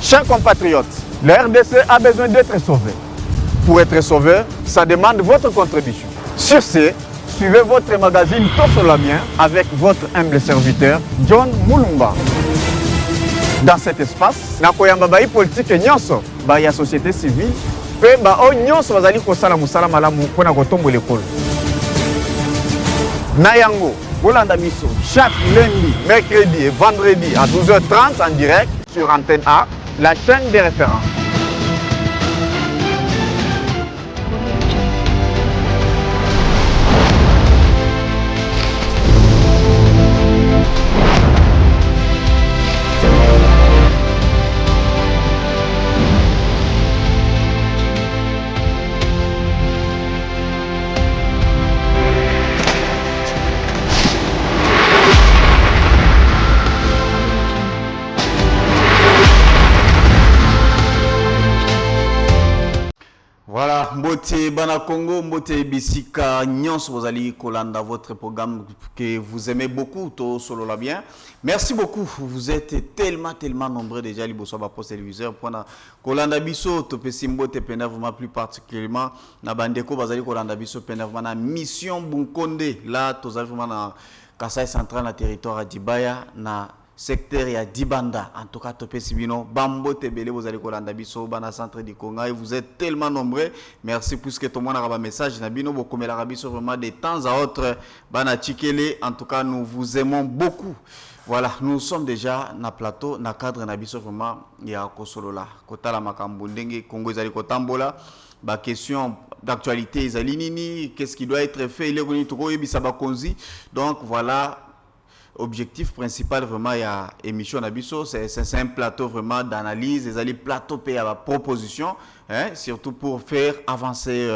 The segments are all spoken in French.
Chers compatriotes, la RDC a besoin d'être sauvée. Pour être sauvé, ça demande votre contribution. Sur ce, suivez votre magazine Tosolabien avec votre humble serviteur John Mulumba. Dans cet espace, nakoyamba bai politique nyonso, bai société civile, pe ba o nyonso bazali kosala musala malamu pona kotombola ekolo. Nayango, Olanda Biso, chaque lundi, mercredi et vendredi à 12h30 en direct sur Antenne A, la chaîne des références. Voilà, Mbote Bana Congo, Mbote Bissika, Nyons, vous allez Kolanda, votre programme que vous aimez beaucoup, tout solo la bien. Merci beaucoup, vous êtes tellement nombreux déjà, les bossons pour téléviseur. Pour Kolanda Bisso, Topesi Mbote Pénervement plus particulièrement, na Bandeko, vous allez Kolanda Bisso Pénervement, na mission Bunkonde, là, tous vraiment na Kassai Central, na territoire à Dibaya, na secteur ya Dibanda, en tout cas Topé Sibino, Bambo Tebele, vous allez Kolanda Bisso, Bana Centre du Congo, et vous êtes tellement nombreux. Merci pour ce que tout le monde a un message. Nabino, beaucoup mais l'Arabie sur vraiment de temps à autre, Bana Tchikele, en tout cas nous vous aimons beaucoup. Voilà, nous sommes déjà na plateau, na cadre Nabiso vraiment, il y a Kosolola, Kotala Makambundenge, Congo Zali Kotambola. Bah, question d'actualité, Zalinini, qu'est-ce qui doit être fait, il est venu Togo et Bisabakonzi. Donc voilà. Objectif principal vraiment il y a émission Nabiso, c'est un plateau vraiment d'analyse, des plateaux payés à la proposition, hein, surtout pour faire avancer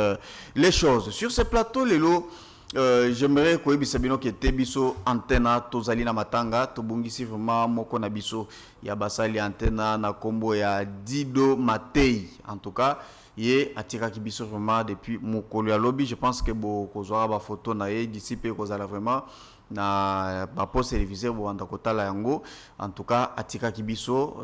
les choses. Sur ce plateau, Lelo, j'aimerais que Bisabino qui était biso antenne tozali na matanga tobungisi vraiment moko na biso ya basali antenne na kombo ya Dido Matei. En tout cas, ye atira ki biso vraiment depuis mokolo ya lobby. Je pense que bo kozwa ba photo na ye d'ici pe kozala vraiment na ba poste télévisé bo anda kotala yango. En tout cas, atika ki biso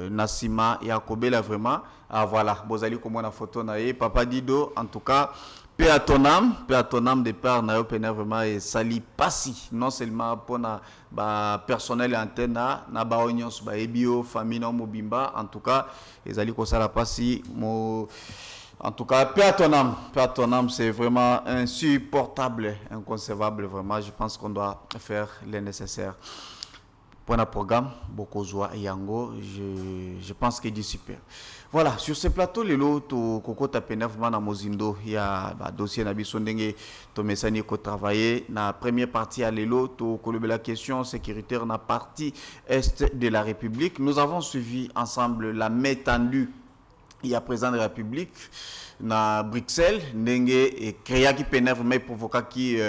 nasima ya kobela vraiment. Ah voilà, bozali komona photo na ye Papa Dido. En tout cas, paix à ton âme de père na yo pena vraiment et sali pasi non seulement pour na ba personnel antenne na ba onyos ba ebio famille na mobimba. En tout cas, ezali ko sala pasi mo. En tout cas, paix à ton âme, c'est vraiment insupportable, inconcevable, vraiment. Je pense qu'on doit faire le nécessaire. Pour un programme, Bokozwa et Yango, je pense qu'il est super. Voilà, sur ce plateau, les lots, Koko Tapenervement à Mozindo, il y a un dossier Nabisondenge, Tomesani qui travaillé. Dans la première partie, à l'élo, la question sécuritaire dans la partie est de la République. Nous avons suivi ensemble la main tendue. Il y a président de la République na Bruxelles, Ndenge et créa qui pénètre mais provoqua qui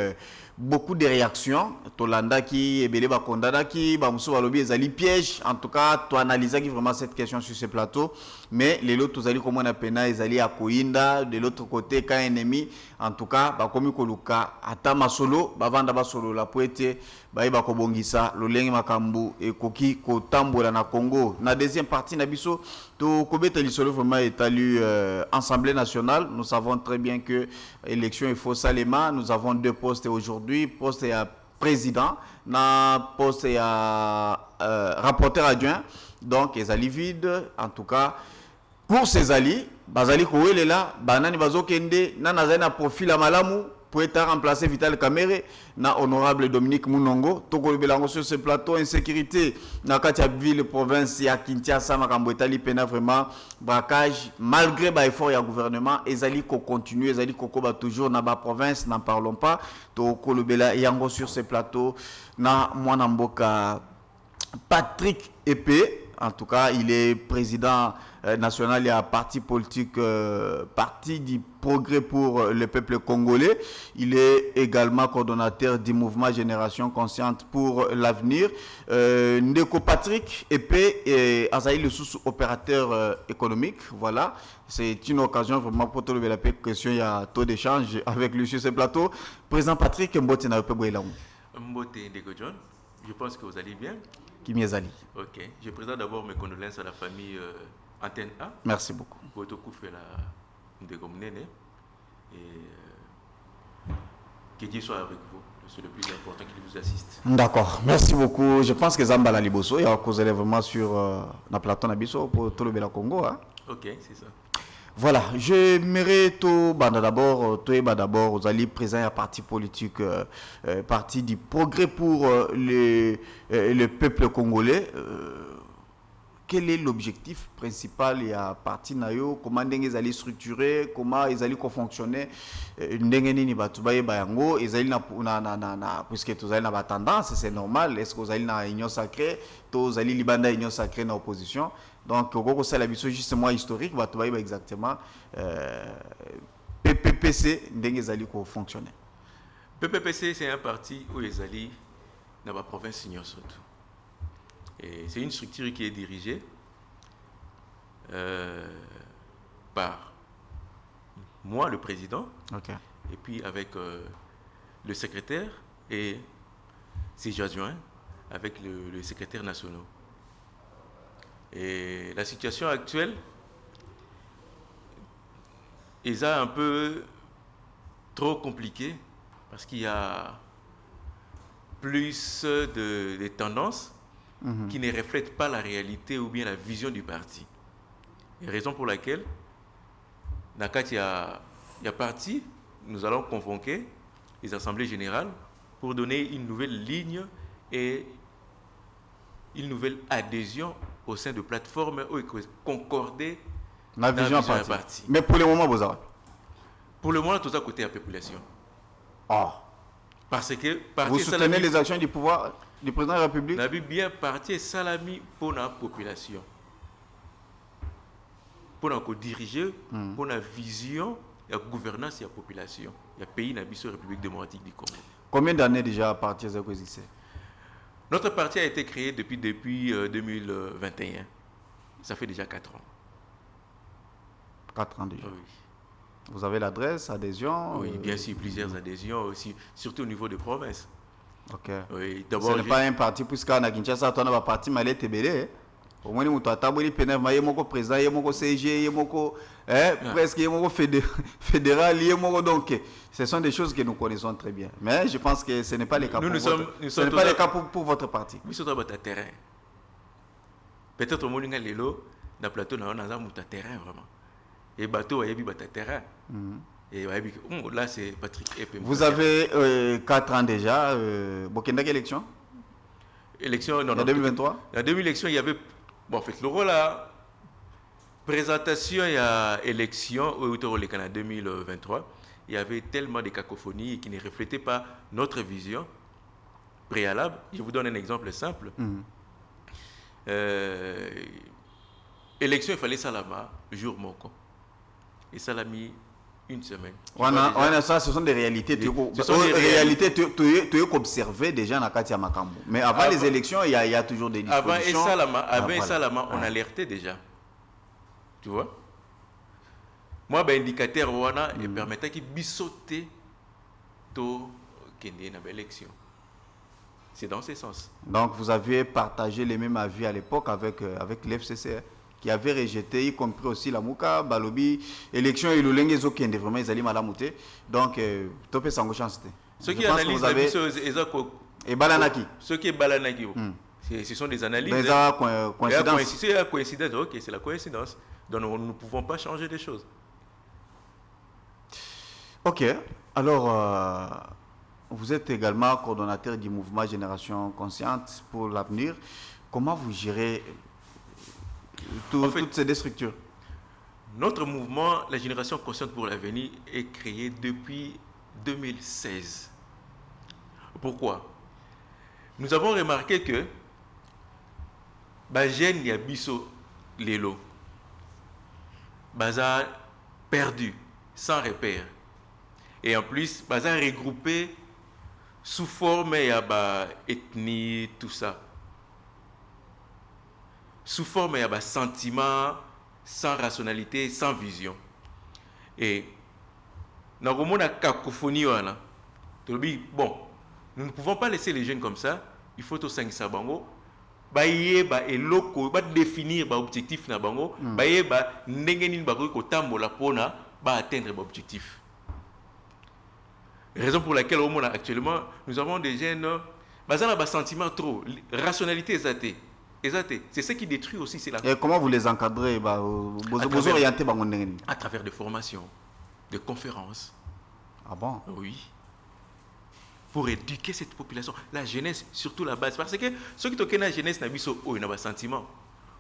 beaucoup de réactions. Tolanda qui ebele ba kondana qui ba muso balobi ezali piège. En tout cas, tu analyses qui vraiment cette question sur ce plateau. Mais les autres tous allez comme on a pena ezali à Koinda de l'autre côté quand ennemi. En tout cas, ba komi koluka atama solo ba vanda ba solo la poete ba iba kobongisa lolenge makambu et koki kotambola na Congo. Na deuxième partie na biso to kobeta lisolo vraiment étalu Assemblée nationale. Nous savons très bien que l'élection il faut salement. Nous avons deux postes aujourd'hui, poste à président, na poste à rapporteur adjoint. Donc les alliés vides en tout cas pour ces alliés, bazali kouele là, banani bazokende na nazana profil à malamu pour être remplacé Vital Kamerhe na honorable Dominique Munongo. Toko belango sur ce plateau insécurité na katia ville province ya Kinshasa makambo etali pena vraiment braquage malgré ba effort ya gouvernement ezali ko continuer ezali ko koba toujours na ba province n'en parlons pas. Toko bela yango sur ce plateau na mwana mboka Patrick Epé. En tout cas, il est président national et à parti politique, parti du progrès pour le peuple congolais. Il est également coordonnateur du mouvement Génération Consciente pour l'avenir. Ndeko Patrick Epé et Azaï le sous-opérateur économique. Voilà, c'est une occasion vraiment pour te lever la question. Il y a taux d'échange avec lui sur ce plateau. Président Patrick Mbote na Mbote Ndeko John, je pense que vous allez bien. Kimiezali. Ok. Je présente d'abord mes condoléances à la famille Antenne A. Merci beaucoup. Pour tout coup fait la Ndegomnene. Et que Dieu soit avec vous. C'est le plus important qu'il vous assiste. D'accord. Merci beaucoup. Je pense que Zambala Liboso, il y a causé vraiment sur la plateau Nabiso pour tout le Bela Congo. Hein? Ok, c'est ça. Voilà, j'aimerais tout d'abord, vous allez présenter un parti politique, parti du progrès pour le peuple congolais. Quel est l'objectif principal? Il y a parti nayo, comment ils allaient structurer, comment ils allaient fonctionner, ndengeni batubaye bayango, ils allaient puisque tous allaient na tendance, c'est normal. Est-ce que vous allez na union sacrée, tous allez libanda union sacrée na opposition. Donc au c'est la vision justement historique, batubaye exactement PPPC ndenge ils allaient fonctionner. PPPC c'est un parti où ils allaient dans la province Union surtout. Et c'est une structure qui est dirigée par moi, le président, okay. Et puis avec le secrétaire et ses adjoints, avec le secrétaire national. Et la situation actuelle est un peu trop compliquée parce qu'il y a plus de tendances qui ne reflètent pas la réalité ou bien la vision du parti. Et raison pour laquelle, dans le cas il y a parti, nous allons convoquer les assemblées générales pour donner une nouvelle ligne et une nouvelle adhésion au sein de plateformes où concorder la vision du parti. Mais pour le moment, vous avez? Pour le moment, tout ça côté la population. Oh. Parce que vous soutenez les actions du pouvoir du président de la République? Nous avons bien parti salami pour la population. Pour nous diriger, pour la vision, la gouvernance de la population. Il y a pays dans la République démocratique du Congo. Combien d'années déjà à partir de ce? Notre parti a été créé depuis 2021. Ça fait déjà 4 ans. 4 ans déjà. Oui. Vous avez l'adresse, adhésion? Oui, bien sûr, plusieurs adhésions aussi, surtout au niveau des provinces. Ok. Oui, ce n'est pas un parti, puisqu'à Kinshasa, on a un parti malais TBD. Au moins, nous avons un président, un CG, presque un fédéral, donc ce sont des choses que nous connaissons très bien. Mais je pense que ce n'est pas le cas pour votre parti. Nous sommes sur terrain. Peut-être au moment où nous sommes dans le plateau, nous avons un terrain vraiment. Et bateau, il y a un terrain. Et là, c'est Patrick Epem. Vous avez 4 ans déjà. Quelle élection? Élection, non, en 2023? En 2011, il y avait. Bon, en fait, le rôle là, présentation et élection, en 2023, il y avait tellement de cacophonie qui ne reflétaient pas notre vision préalable. Je vous donne un exemple simple. Élection, il fallait Salama, jour Moko. Et ça l'a mis une semaine. Ça, ce sont des réalités. Tu as observé déjà dans Katia Makambo. Mais avant les élections, il y a toujours des dispositions. Avant Salama, on alertait déjà. Tu vois? Moi, l'indicateur il permettait qu'il bissote tout qu'il y ait une élection. C'est dans ce sens. Donc, vous aviez partagé les mêmes avis à l'époque avec l'FCC, qui avait rejeté, y compris aussi la Mouka, Balobi, élection et le Lengezo qui est vraiment ils allaient malamuté. Donc, topé sans chance. Ceux qui analysent la chose, et Balanaki. Ceux qui est Balanaki, ce sont des analyses. Mais coïncidence. C'est la coïncidence, ok, c'est la coïncidence. Donc, nous ne pouvons pas changer les choses. Ok. Alors, vous êtes également coordonnateur du mouvement Génération Consciente pour l'avenir. Comment vous gérez toutes ces deux structures? Notre mouvement, la Génération Consciente pour l'avenir, est créé depuis 2016. Pourquoi? Nous avons remarqué que Bajen Yabiso Lelo, Baza perdu, sans repère. Et en plus, Baza regroupé sous forme d'ethnie, tout ça. Sous forme de sentiment, sans rationalité, sans vision. Et dans le monde cacophonie, bon, nous ne pouvons pas laisser les jeunes comme ça. Il faut au 5 sabango bayeba eloko ba définir ba objectif na bango bayeba ndenge nini ba ko tambola pona ba atteindre ba objectif. Raison pour laquelle au monde actuellement nous avons des jeunes basant ba sentiment trop rationalité exatée. C'est ce qui détruit aussi, c'est la. Et comment vous les encadrez vous orientez bango ndenge nini? À travers des formations, des conférences. Ah bon? Oui. Pour éduquer cette population, la jeunesse, surtout la base. Parce que ceux qui toquent la jeunesse, ils n'ont pas sentiment.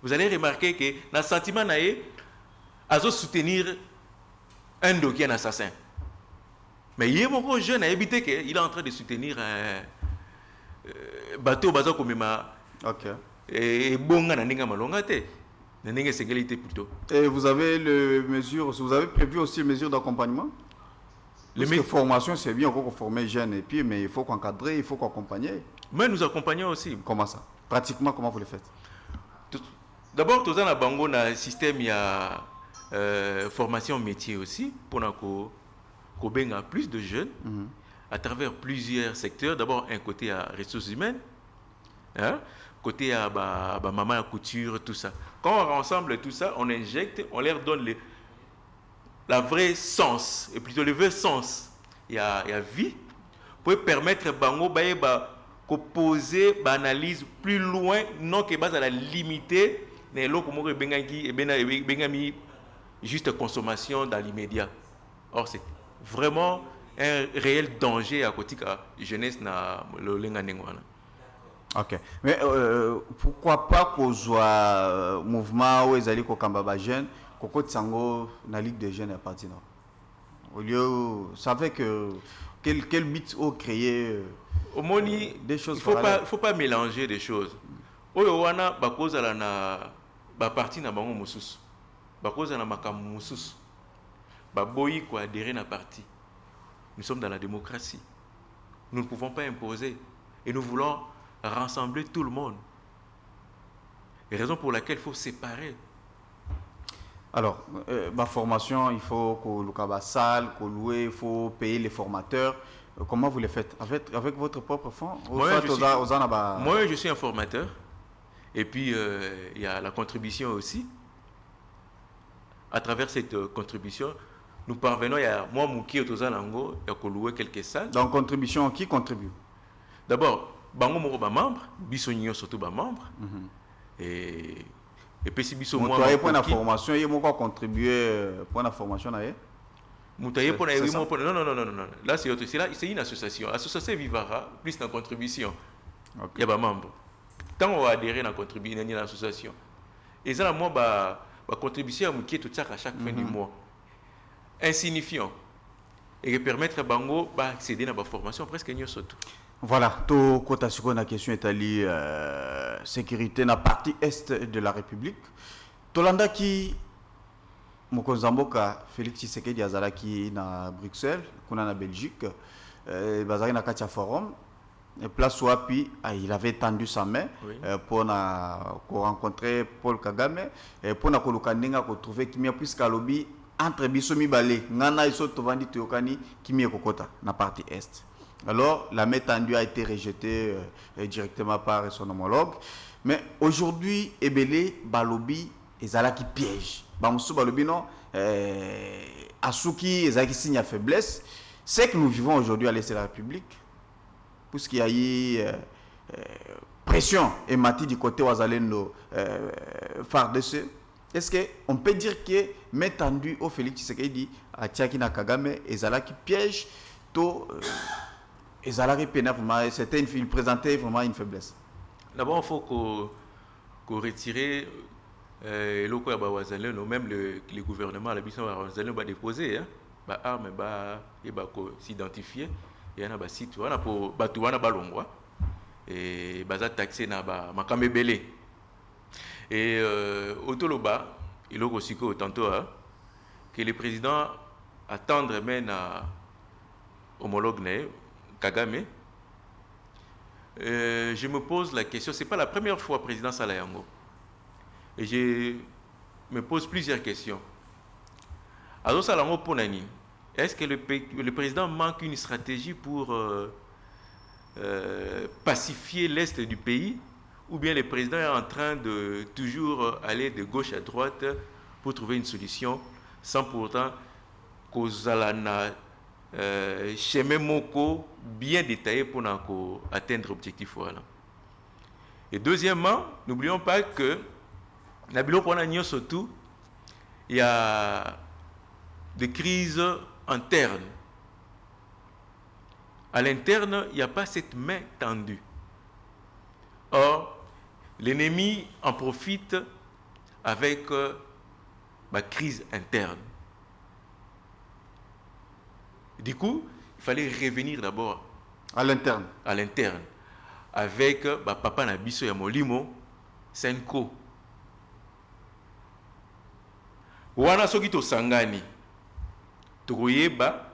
Vous allez remarquer que dans le sentiment, ils ont soutenir un dos qui est un assassin. Mais il y a beaucoup de jeunes à éviter qu'il est en train de soutenir un bateau comme ma. Ok. Et bon, plutôt. Et vous avez vous avez prévu aussi les mesures d'accompagnement? Parce que formation, c'est bien qu'on forme les jeunes, et puis, mais il faut qu'encadrer, il faut qu'accompagner. Mais nous accompagnons aussi. Comment ça? Pratiquement, comment vous le faites? D'abord, tout ça, dans un système, il y a formation métier aussi, pour qu'on ait plus de jeunes, à travers plusieurs secteurs. D'abord, un côté à ressources humaines, hein? Côté à maman à couture, tout ça. Quand on rassemble tout ça, on injecte, on leur donne la vraie sens, et plutôt le vrai sens, il y a vie, pour permettre bango de poser analyse plus loin, non que base à la limiter, mais l'eau comme juste consommation dans l'immédiat. Or c'est vraiment un réel danger à côté de la jeunesse na le lenganengwana. Ok. Mais pourquoi pas qu'on soit mouvement où ils allaient qu'on kambaba jeune Koko Tsango, la Ligue des jeunes est partie là. Au lieu, ça fait que quel but au créer des choses. Il faut pas mélanger des choses. Oyo wana bakoza la na ba parti na bango mususu. Bakoza na makamu mususu. Ba boyi ko adhérer na parti. Nous sommes dans la démocratie. Nous ne pouvons pas imposer et nous voulons rassembler tout le monde. Et raison pour laquelle il faut séparer. Alors, ma formation, il faut qu'on loue la salle, qu'on loue, il faut payer les formateurs. Comment vous les faites? Avec votre propre fonds? Moi, je suis un formateur. Et puis, il y a la contribution aussi. À travers cette contribution, nous parvenons, il y a moi, Mouki, Otozalango, il y a qu'on loue quelques salles. Donc, contribution, qui contribue? D'abord, Bango Moro, membre, Bissonio, surtout, membre. Et puis si biso moi pour la formation il faut contribuer pour la formation là non là c'est une association vivara plus dans contribution il y a pas membre tant on va adhérer à contribuer dans l'association et ça moi ba contribution qui est tout ça à chaque fin du mois insignifiant et permettre bango accéder à la formation presque n'y surtout. Voilà, tout côté sur la question est allée sécurité dans la partie est de la République. Tolanda qui Mokonzamboka Félix Tshisekedi azala qui na Bruxelles, kuna na Belgique, bazari na katia forum. Et place où il avait tendu sa main pour rencontrer Paul Kagame et pour na kolukandinga ko trouver kimia puisque lobby entre bisomi balé ngana iso tovandi tokani kimia kokota na partie est. Alors, la main tendue a été rejetée directement par son homologue. Mais aujourd'hui, Ebele, Balobi, Ezala qui piège. Bamoussou Balobi, non, Asuki, Ezala qui signe à faiblesse. C'est que nous vivons aujourd'hui à l'Est de la République, puisqu'il y a eu pression et mati du côté Ouazalendo FARDC. Est-ce qu'on peut dire que main tendue au Félix Tshisekedi à Tiakina Kagame, Ezala qui piège, tout. Et il présentait vraiment une faiblesse. D'abord, il faut qu'on retire même le gouvernement, la mission va déposer, armes, s'identifier. Il y a un site pour Batouana Balongwa et Baza taxé na Makame Belé. Et Otoloba, il a aussi tantôt que le président attendre même à homologue Kagame, je me pose la question, ce n'est pas la première fois président Salayango. Et je me pose plusieurs questions. Alors Salayango Ponani, est-ce que le président manque une stratégie pour pacifier l'Est du pays? ou bien le président est en train de toujours aller de gauche à droite pour trouver une solution, sans pourtant kozala na chemin moko bien détaillé pour atteindre l'objectif. Voilà. Et deuxièmement, n'oublions pas que surtout, il y a des crises internes. À l'interne, il n'y a pas cette main tendue. Or, l'ennemi en profite avec la crise interne. Du coup, il fallait revenir d'abord à l'interne. À l'interne. Avec papa Nabiso ya Molimo, Senko. Wana soki to sangani. Tokoyeba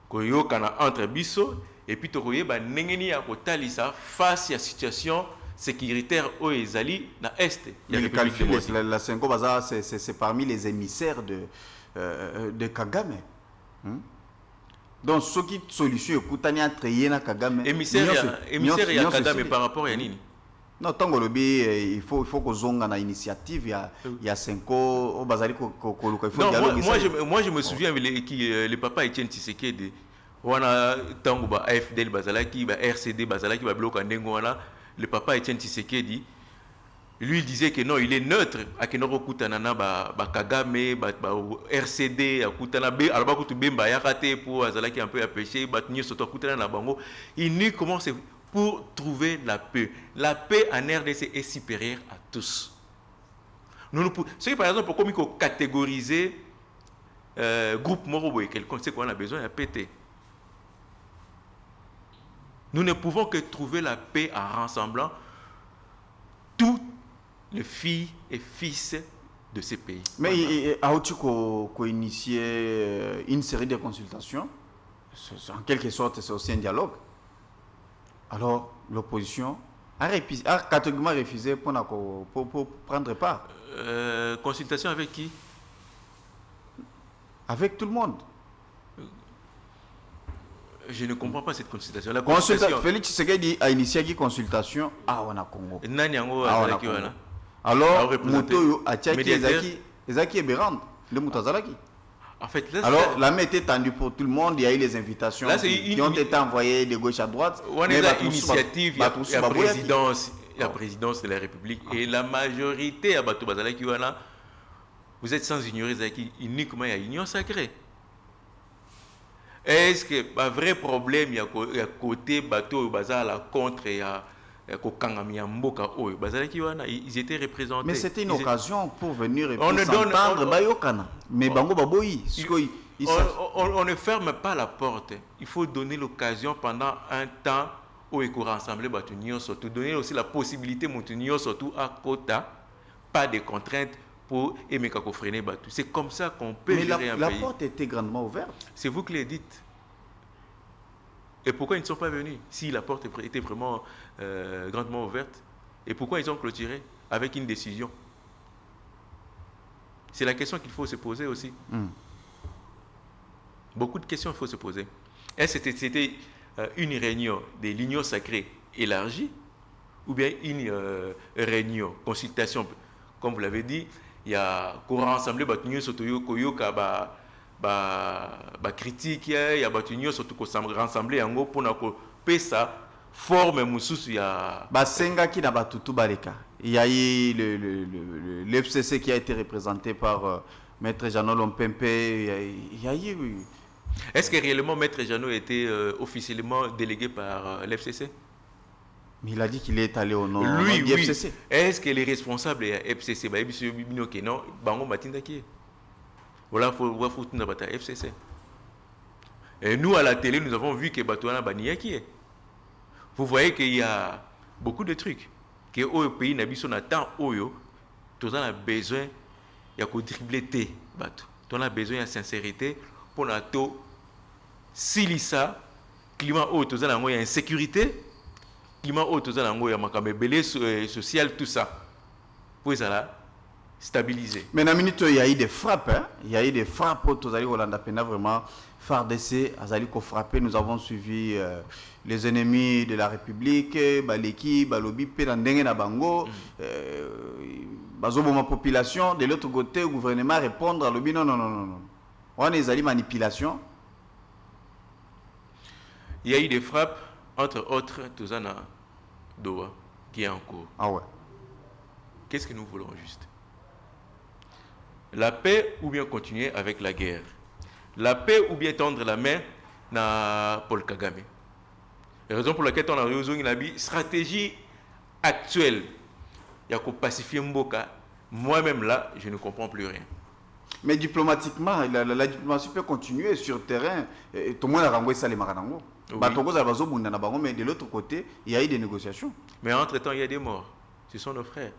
koyokana entre biso et puis tokoyeba nengeni ya kotalisa face à situation sécuritaire au ezali na est. Il y a le calcul, la Senko Baza, c'est parmi les émissaires de Kagame. Donc, ce qui est solution, écoutez, entre Yéna Kagame. Émissaire ya Kagame par rapport à Nini. Non, tant que il faut que Zonga na initiative, il y a Senko, au Bazali Kokoluka. Moi, je me souviens le papa Etienne Tshisekedi, wana tango ba AFDL Bazalaki, ba RCD Bazalaki, ba bloc Andengoana, le papa Etienne Tshisekedi, lui il disait que non, il est neutre, akenoko kutanana ba Kagame, ba RCD akutana be alba kutu bemba yakate pour Azalaki un peu apêcher, ba tnyo soto kutana na bango. Il nie comment c'est pour trouver la paix. La paix en RDC est supérieure à tous. C'est par exemple, pourquoi il faut catégoriser groupe Morobo et quelqu'un, c'est qu'on a besoin de péter. Nous ne pouvons que trouver la paix en rassemblant toutes les filles et fils de ces pays. Mais as-tu initié une série de consultations? En quelque sorte, c'est aussi un dialogue. Alors, l'opposition a catégoriquement refusé pour prendre part. Consultation avec qui? Avec tout le monde. Je ne comprends pas cette consultation. La Félix Tshisekedi a initié une consultation à Congo. Alors, Moto a tchaké Ezaki et Berand, le Moutazalaki. En fait, alors, la main était tendue pour tout le monde, il y a eu les invitations qui ont été envoyées de gauche à droite. On est à l'initiative, il y a la présidence de la République et la majorité à Bato Bazalaki, vous êtes sans ignorer Zaki, uniquement il y a union sacrée. Est-ce que le vrai problème, il y a côté Bato Bazala contre ils étaient représentés. Mais c'était une occasion pour venir et s'entendre. Mais on ne ferme pas la porte. Il faut donner l'occasion pendant un temps où il faut rassembler surtout donner aussi la possibilité surtout à quota, pas de contraintes pour freiner. C'est comme ça qu'on peut gérer un pays. Mais la porte était grandement ouverte. C'est vous qui le dites. Et pourquoi ils ne sont pas venus si la porte était vraiment grandement ouverte? Et pourquoi ils ont clôturé avec une décision? C'est la question qu'il faut se poser aussi. Beaucoup de questions il faut se poser. Est-ce que c'était une réunion de l'union sacrée élargie ou bien une réunion, consultation? Comme vous l'avez dit, il y a courant rassemblé critique, il y a surtout rassembler en gros pour que ça forme mususu ya basenga ki na batutu baleka. Il y a eu le FCC qui a été représenté par Maître Jeannot Lompempe. Il y a eu. Est-ce que réellement Maître Jeannot était officiellement délégué par l'FCC? Mais il a dit qu'il est allé au nom du FCC. Est-ce que les responsables de FCC non bango matindaki? Voilà, faut tout FCC. Et nous, à la télé, nous avons vu que Batouana Baniaki. Vous voyez qu'il y a beaucoup de trucs. Que au pays, on attend, on a besoin de dribbler. On a besoin de sincérité pour nous silisa climat haut, il y a insécurité, climat haut, il y a social, tout ça. Pour ça, stabiliser. Mais dans la minute, il y a eu des frappes. Hein? Il y a eu des frappes au Tozali Rolanda Pena, vraiment. FARDC, Azali ko frappé. Nous avons suivi les ennemis de la République, Baleki, Balobi, Pénandenge na Bango, Bazoboma population. De l'autre côté, le gouvernement répondre à l'obi non. On a des manipulations. Il y a eu des frappes, entre autres, Tozana Doha, qui est en cours. Ah ouais. Qu'est-ce que nous voulons juste? La paix ou bien continuer avec la guerre? La paix ou bien tendre la main à Paul Kagame? La raison pour laquelle on a résolu une stratégie actuelle, il y a qu'au pacifier Mboka. Moi-même là, je ne comprends plus rien. Mais diplomatiquement, la diplomatie peut continuer sur le terrain. Tout le monde a renvoyé ça les Maranango. Mais de l'autre côté, il y a eu des négociations. Mais entre-temps, il y a des morts. Ce sont nos frères.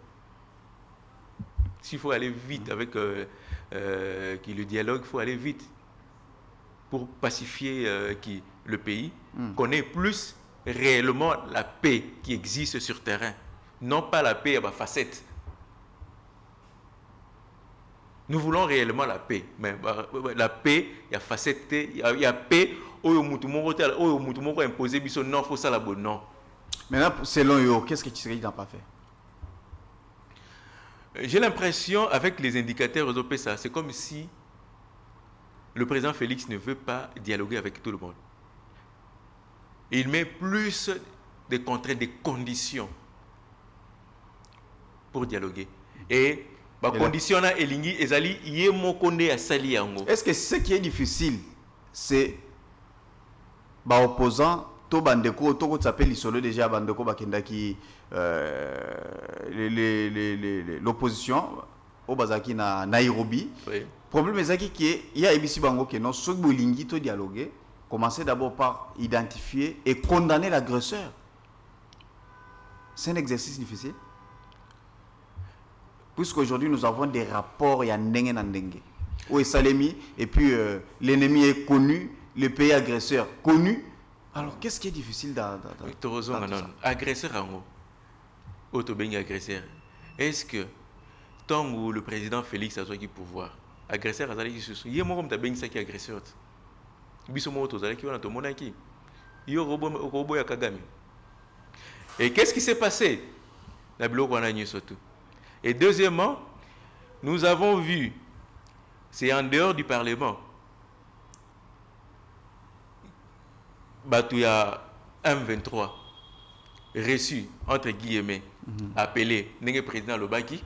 S'il faut aller vite avec le dialogue, il faut aller vite pour pacifier le pays, qu'on ait plus réellement la paix qui existe sur terrain, non pas la paix à ma facette. Nous voulons réellement la paix, mais la paix, il y a facette, il y a paix, imposé, non, il faut ça la bonne, non. Maintenant, selon eux, qu'est-ce que Tshisekedi n'a pas fait? J'ai l'impression, avec les indicateurs européens, c'est comme si le président Félix ne veut pas dialoguer avec tout le monde. Il met plus de contraintes, des conditions pour dialoguer. Et condition là, est-ce que ce qui est difficile, c'est opposant to bandeko to ko s'appelle isolo déjà bandeko bakendaki l'opposition au bazaki na Nairobi. Oui. Problème est qu'il y a ebisi bango que non so bolingi to dialoguer, commencer d'abord par identifier et condamner l'agresseur. C'est un exercice difficile. Puisqu'aujourd'hui nous avons des rapports, il y a ndenge na ndenge. Où est Salemi et puis l'ennemi est connu, le pays agresseur connu. Alors qu'est-ce qui est difficile dans ça? Agresseur agresseur. Est-ce que tant que le président Félix a eu pouvoir, agresseur a eu ce il y a moi comme tu as bien ça qui est agresseur. Bisomo tozala qui va dans mon aki. Il y a robot ya Kagame. Et qu'est-ce qui s'est passé? La bloc on a nié surtout. Et deuxièmement, nous avons vu, c'est en dehors du Parlement, il y a M23 reçu, entre guillemets, appelé le président Lobaki,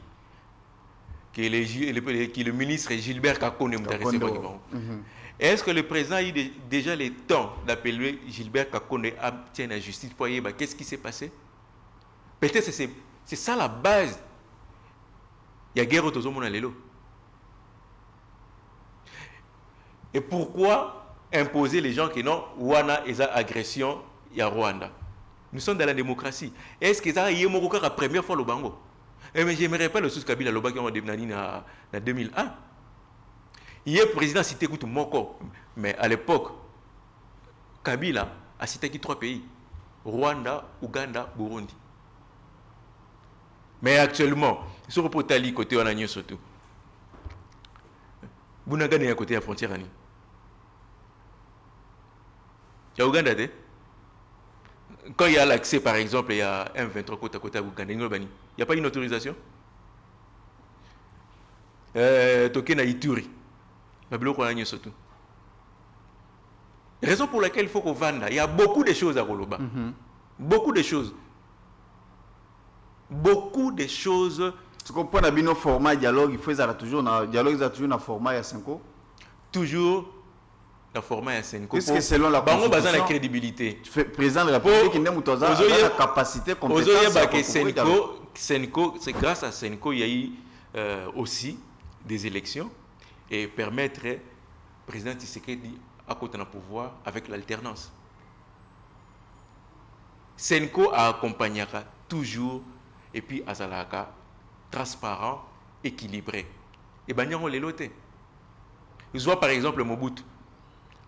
qui est le ministre Gilbert Kakone. Est-ce que le président a eu déjà le temps d'appeler Gilbert Kakone à la justice pour dire qu'est-ce qui s'est passé? Peut-être que c'est ça la base. Il y a guerre au Tozo Monalelo. Et pourquoi imposer les gens qui n'ont Wana et agression il y a Rwanda? Nous sommes dans la démocratie. Est-ce que ça y est la première fois le Bango? Mais j'aimerais pas le sous Kabila Loba qui ont démené en 2001. Il y a le président cité Moko, mais à l'époque, Kabila a cité qui 3 pays: Rwanda, Ouganda, Burundi. Mais actuellement, sur le portail côté on a surtout. Bunaga n'est à côté de la frontière. Il y a Ouganda. Quand il y a l'accès, par exemple, il y a M23 côté à côté à Ouganda. Il n'y a pas une autorisation. Toké na Ituri. Surtout. Raison pour laquelle il faut qu'on vende. Il y a beaucoup de choses à Roloba. Beaucoup de choses. Beaucoup de choses. Tu comprends, il y a un format dialogue, il faut toujours un format 5 ans. Toujours un format 5 ans. Puisque selon la constitution, la crédibilité. Président de la République, il a la capacité, compétence. C'est grâce à Senko il y a eu aussi des élections et permettre au président Tshisekedi à côté d'un pouvoir avec l'alternance. Senko accompagnera toujours et puis Azalaka transparent, équilibré. Et bien, on les loté. Je vois par exemple Mobutu.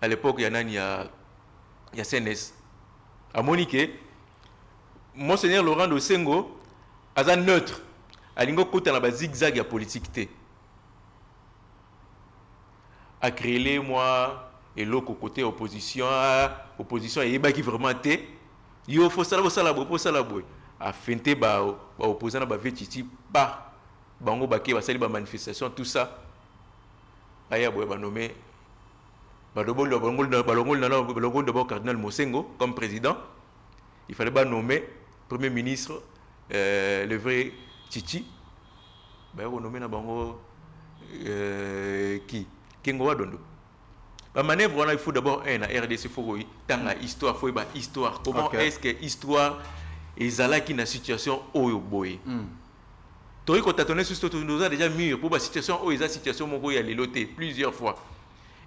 À l'époque, il y a CNS. À Monique, Monseigneur Laurent Dosengo, Azan neutre. alingo kota na ba zigzag ya politique té a créé moi et l'autre côté opposition et ba qui vraiment té yo faut ça boy a feinté ba opposant ba vetiti ba bango ba ke ba sali ba manifestation tout ça aya boy ba nommé balongol d'abord cardinal Mosengo comme président. Il fallait pas nommer premier ministre le vrai Chichi. Ben on nommé na bango qui Kengo Wadondo. La manœuvre on a il faut d'abord un RDC faut tanga histoire faut ba histoire comment est-ce que histoire ezala qui na situation oyo boy. Toi quand t'attendais sur ce nous a déjà mis pour la situation oyo eza situation moko ya leloté plusieurs fois.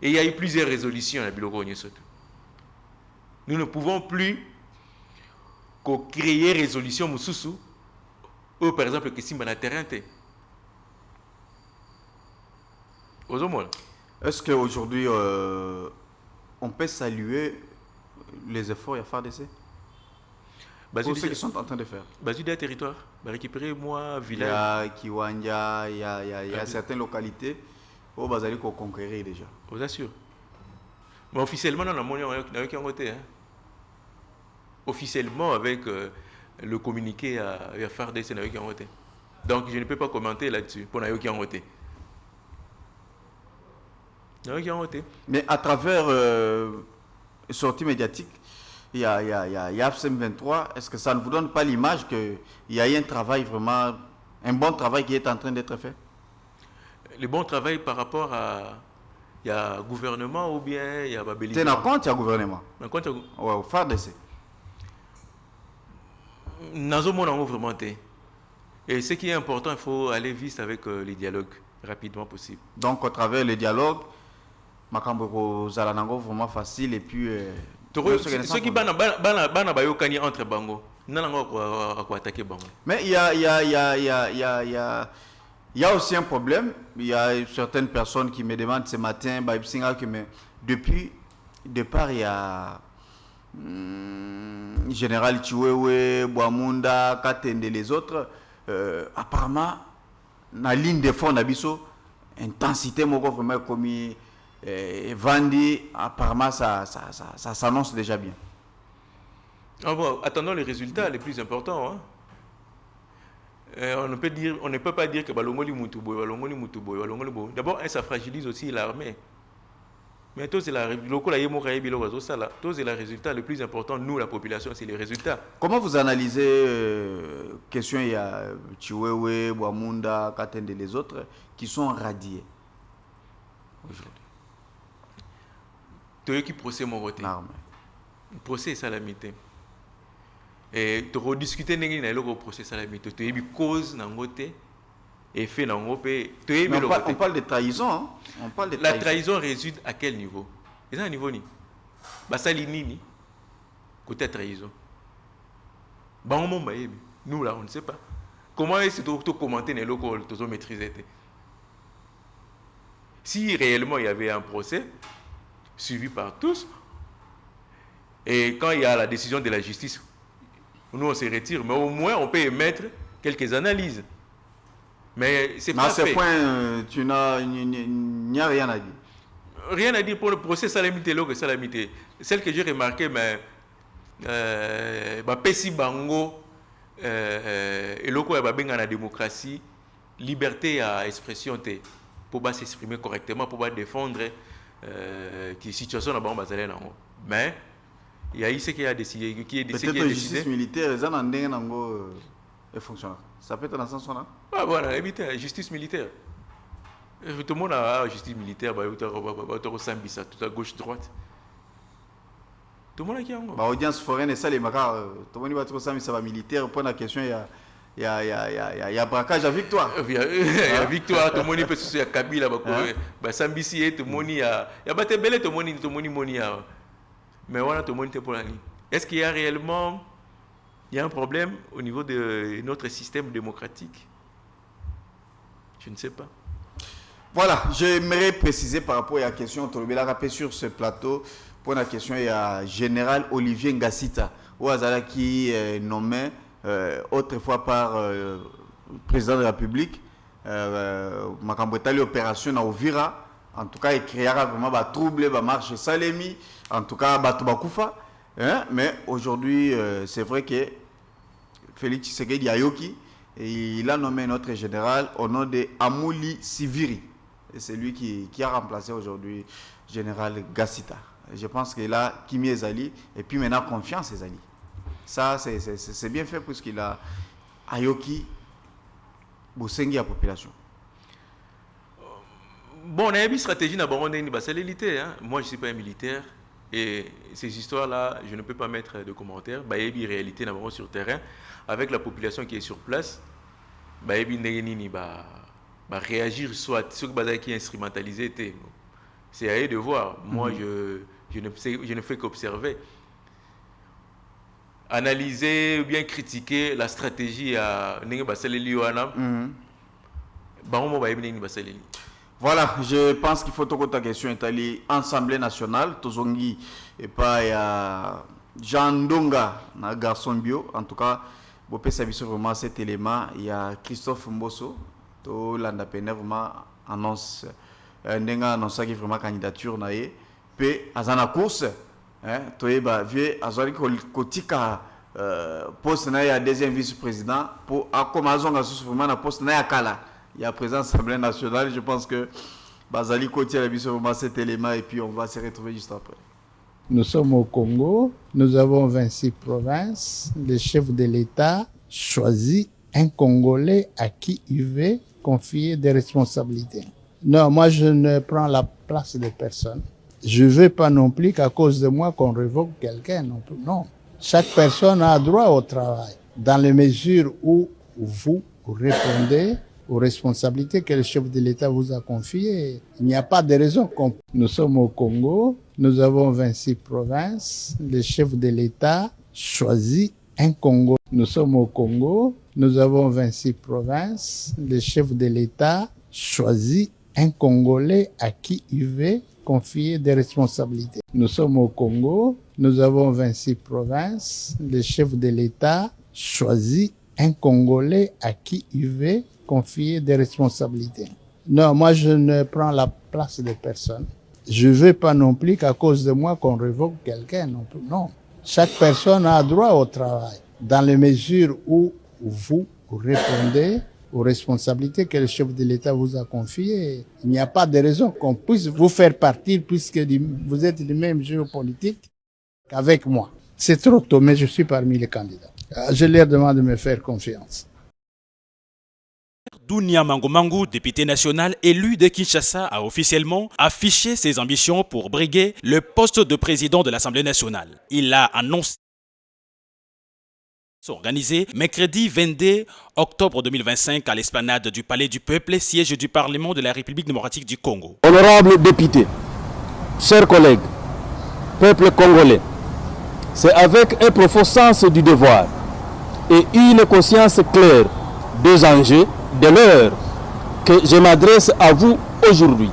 Et il y a eu plusieurs résolutions à Biloko Nyesoto. Nous ne pouvons plus créer résolution Moussousou ou par exemple que Simba na terrain. Est-ce qu'aujourd'hui on peut saluer les efforts à FARDC pour ceux qui sont en train de faire? Basé des territoires, récupérer moi village. Il y a Kiwanja, il y a certaines localités. Oh, vous allez conquérir déjà. Je vous assure. Mais officiellement, on a voté. Officiellement, avec le communiqué à FARDC, on a voté. Donc, je ne peux pas commenter là-dessus. Pour nous qui ont voté. Mais à travers les sorties médiatiques, il y a AFSM 23. Est-ce que ça ne vous donne pas l'image qu'il y a un travail vraiment, un bon travail qui est en train d'être fait? Le bon travail par rapport à il y a gouvernement ou bien il y a Babéli. C'est dans compte il y a gouvernement. Dans compte ouais, au FARDC. Nazo mon vraiment té. Et ce qui est important, il faut aller vite avec les dialogues rapidement possible. Donc au travers les dialogues, Makambo Zalanango vraiment facile et puis ceux qui bana bayokani entre bango. Nanango quoi attaquer bango. Mais il y a aussi un problème. Il y a certaines personnes qui me demandent ce matin, depuis le départ, il y a Général Chiwewe, Boamunda, Katende, les autres. Apparemment, la ligne de fond d'Abisso, intensité, vraiment commis Vandi, apparemment, ça s'annonce déjà bien. Attendons les résultats les plus importants. Hein. On ne peut pas dire que Balongoli Moutuboy. D'abord, ça fragilise aussi l'armée. Mais tout c'est le résultat le plus important. Nous, la population, c'est les résultats. Comment vous analysez question il y a Chiwewe, Boamunda, Katende et les autres qui sont radiés aujourd'hui? Toi qui procès mon vote. Procès salamité. Et tu rediscuter le procès salamité. Tu as eu cause dans côté et fait dans côté. On parle de trahison. Hein? On parle de la trahison réside à quel niveau? C'est un niveau ni. Basali nini côté trahison. Nous là on ne sait pas. Comment est-ce que tu commenter les locaux tu maîtriser? Si réellement il y avait un procès suivi par tous et quand il y a la décision de la justice, nous on se retire, mais au moins on peut émettre quelques analyses. Mais c'est pas fait. À ce point, il n'y a rien à dire. Rien à dire pour le procès salamité, salamité. Celle que j'ai remarqué, mais Pessi Bango, et loko ya babenga na démocratie, liberté à expression pour s'exprimer correctement, pour défendre qui situation là-bas bazalé là. Mais il y a eu ce qui a décidé, peut-être la justice militaire, les gens ont est fonctionnaire. Ça peut être dans ce sens-là. Ah voilà, éviter la justice militaire. Tout le monde a la justice militaire, tout à gauche droite. Tout le monde a qui a audience foraine et ça les macars, tout le monde va trouver ça militaire pour la question il y a braquage à victoire. Il y a victoire, tout le monde peut se faire Kabila Sambisi tout le monde il y a Batebele tout le monde mais voilà tout le monde est pour la ligne. Est-ce qu'il y a réellement un problème au niveau de notre système démocratique? Je ne sais pas. Voilà, j'aimerais préciser par rapport à la question, on l'a rappelé sur ce plateau, pour la question, il y a Général Olivier Ngassita, qui est nommé autrefois par président de la République, Makambwetali opération na Uvira, en tout cas, il créera vraiment des troubles, des marches Salemi, en tout cas, Batoubakufa. Mais aujourd'hui, c'est vrai que Félix Tshisekedi Ayoki, et il a nommé notre général au nom de Amouli Siviri. Et c'est lui qui a remplacé aujourd'hui le général Gassita. Je pense qu'il a Kimi Ezali et puis maintenant confiance Ezali. Ça, c'est bien fait puisqu'il a Ayoki Boussengi à la population. Bon, on a une stratégie dans c'est l'élité. Moi, je ne suis pas un militaire. Et ces histoires-là, je ne peux pas mettre de commentaires. Il y a une réalité sur le terrain. Avec la population qui est sur place, il y a réagir soit ce qui est instrumentalisé. C'est à eux de voir. Moi, je ne fais qu'observer. Analyser ou bien critiquer la stratégie à Voilà, je pense qu'il faut que ta question est allée Assemblée nationale, Tozongi et pas Jean Ndonga, un garçon bio. En tout cas, vous pouvez savoir vraiment cet élément. Il y a Christophe Mbosso, to l'andapéné vraiment annonce, Ndenga annonce qui vraiment candidature naé. Puis à la course, to eba vieux azali kotika poste na ya deuxième vice-président pour accommodation à vraiment na poste na ya kala. Il y a présent Assemblée nationale. Je pense que Bazali Kotia a vu vraiment cet élément et puis on va se retrouver juste après. Nous sommes au Congo, nous avons 26 provinces. Le chef de l'État choisit un Congolais à qui il veut confier des responsabilités. Non, moi je ne prends la place de personne. Je ne veux pas non plus qu'à cause de moi qu'on révoque quelqu'un non plus. Non. Chaque personne a droit au travail. Dans les mesures où vous répondez aux responsabilités que le chef de l'État vous a confiées. Il n'y a pas de raison. Nous sommes au Congo, nous avons 26 provinces. Le chef de l'État choisit un Congo. Nous sommes au Congo, nous avons 26 provinces. Le chef de l'État choisit un Congolais à qui il veut confier des responsabilités. Nous sommes au Congo, nous avons 26 provinces. Le chef de l'État choisit un Congolais à qui il veut confier des responsabilités. Non, moi je ne prends la place de personne. Je ne veux pas non plus qu'à cause de moi qu'on révoque quelqu'un non plus. Non. Chaque personne a droit au travail. Dans les mesures où vous répondez aux responsabilités que le chef de l'État vous a confiées, il n'y a pas de raison qu'on puisse vous faire partir puisque vous êtes du même jeu politique qu'avec moi. C'est trop tôt, mais je suis parmi les candidats. Je leur demande de me faire confiance. Dounia Mangomangu, député national élu de Kinshasa, a officiellement affiché ses ambitions pour briguer le poste de président de l'Assemblée nationale. Il a annoncé organisé mercredi 22 octobre 2025 à l'esplanade du Palais du Peuple, siège du Parlement de la République démocratique du Congo. Honorables députés, chers collègues, peuple congolais, c'est avec un profond sens du devoir et une conscience claire des enjeux de l'heure que je m'adresse à vous aujourd'hui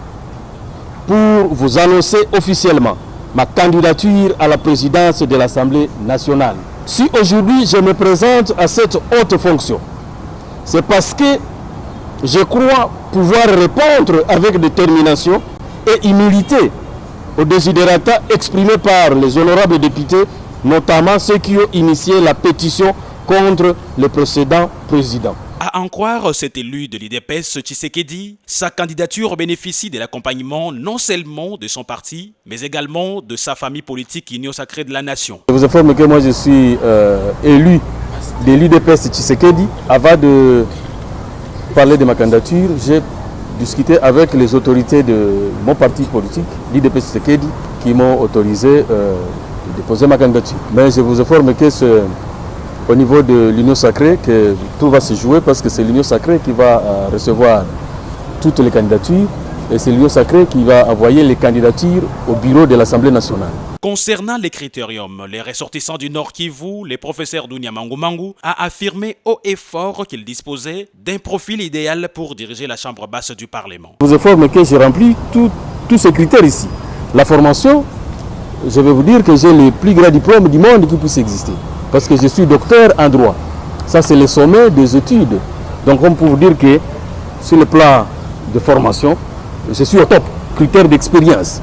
pour vous annoncer officiellement ma candidature à la présidence de l'Assemblée nationale. Si aujourd'hui je me présente à cette haute fonction, c'est parce que je crois pouvoir répondre avec détermination et humilité aux desiderata exprimés par les honorables députés, notamment ceux qui ont initié la pétition contre le précédent président. À en croire cet élu de l'IDPS Tshisekedi, sa candidature bénéficie de l'accompagnement non seulement de son parti, mais également de sa famille politique Union Sacrée de la Nation. Je vous informe que moi je suis élu de l'IDPS Tshisekedi. Avant de parler de ma candidature, j'ai discuté avec les autorités de mon parti politique, l'IDPS Tshisekedi, qui m'ont autorisé de déposer ma candidature. Mais je vous informe que au niveau de l'Union Sacrée, que tout va se jouer parce que c'est l'Union Sacrée qui va recevoir toutes les candidatures et c'est l'Union Sacrée qui va envoyer les candidatures au bureau de l'Assemblée nationale. Concernant les critériums, les ressortissants du Nord Kivu, le professeur Dounia Mangomangu a affirmé haut et fort qu'il disposait d'un profil idéal pour diriger la chambre basse du Parlement. Je vous informe que j'ai rempli tous ces critères ici. La formation, je vais vous dire que j'ai le plus grand diplôme du monde qui puisse exister. Parce que je suis docteur en droit. Ça, c'est le sommet des études Donc on peut vous dire que sur le plan de formation, je suis au top, critère d'expérience.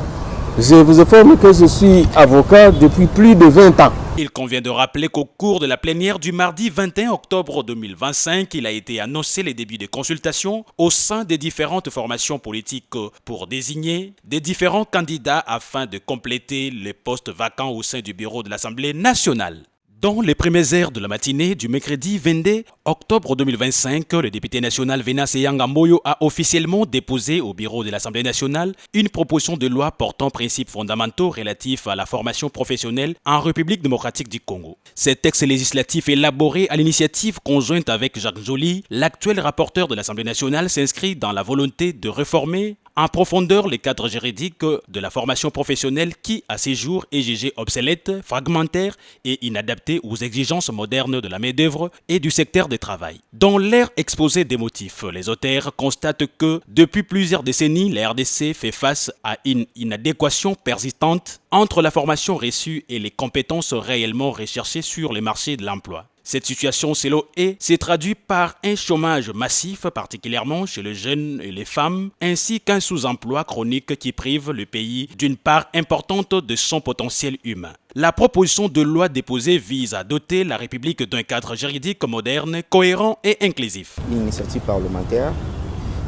Je vous informe que je suis avocat depuis plus de 20 ans. Il convient de rappeler qu'au cours de la plénière du mardi 21 octobre 2025, il a été annoncé les débuts de consultations au sein des différentes formations politiques pour désigner des différents candidats afin de compléter les postes vacants au sein du bureau de l'Assemblée nationale. Dans les premières heures de la matinée du mercredi 22 octobre 2025, le député national Venance Yangamboyo a officiellement déposé au bureau de l'Assemblée nationale une proposition de loi portant principes fondamentaux relatifs à la formation professionnelle en République démocratique du Congo. Ce texte législatif élaboré à l'initiative conjointe avec Jacques Joly, l'actuel rapporteur de l'Assemblée nationale, s'inscrit dans la volonté de réformer en profondeur les cadres juridiques de la formation professionnelle qui, à ces jours, est jugée obsolète, fragmentaire et inadaptée aux exigences modernes de la main-d'œuvre et du secteur du travail. Dans leur exposé des motifs, les auteurs constatent que, depuis plusieurs décennies, la RDC fait face à une inadéquation persistante entre la formation reçue et les compétences réellement recherchées sur les marchés de l'emploi. Cette situation, selon eux, s'est traduite par un chômage massif, particulièrement chez les jeunes et les femmes, ainsi qu'un sous-emploi chronique qui prive le pays d'une part importante de son potentiel humain. La proposition de loi déposée vise à doter la République d'un cadre juridique moderne, cohérent et inclusif. Une initiative parlementaire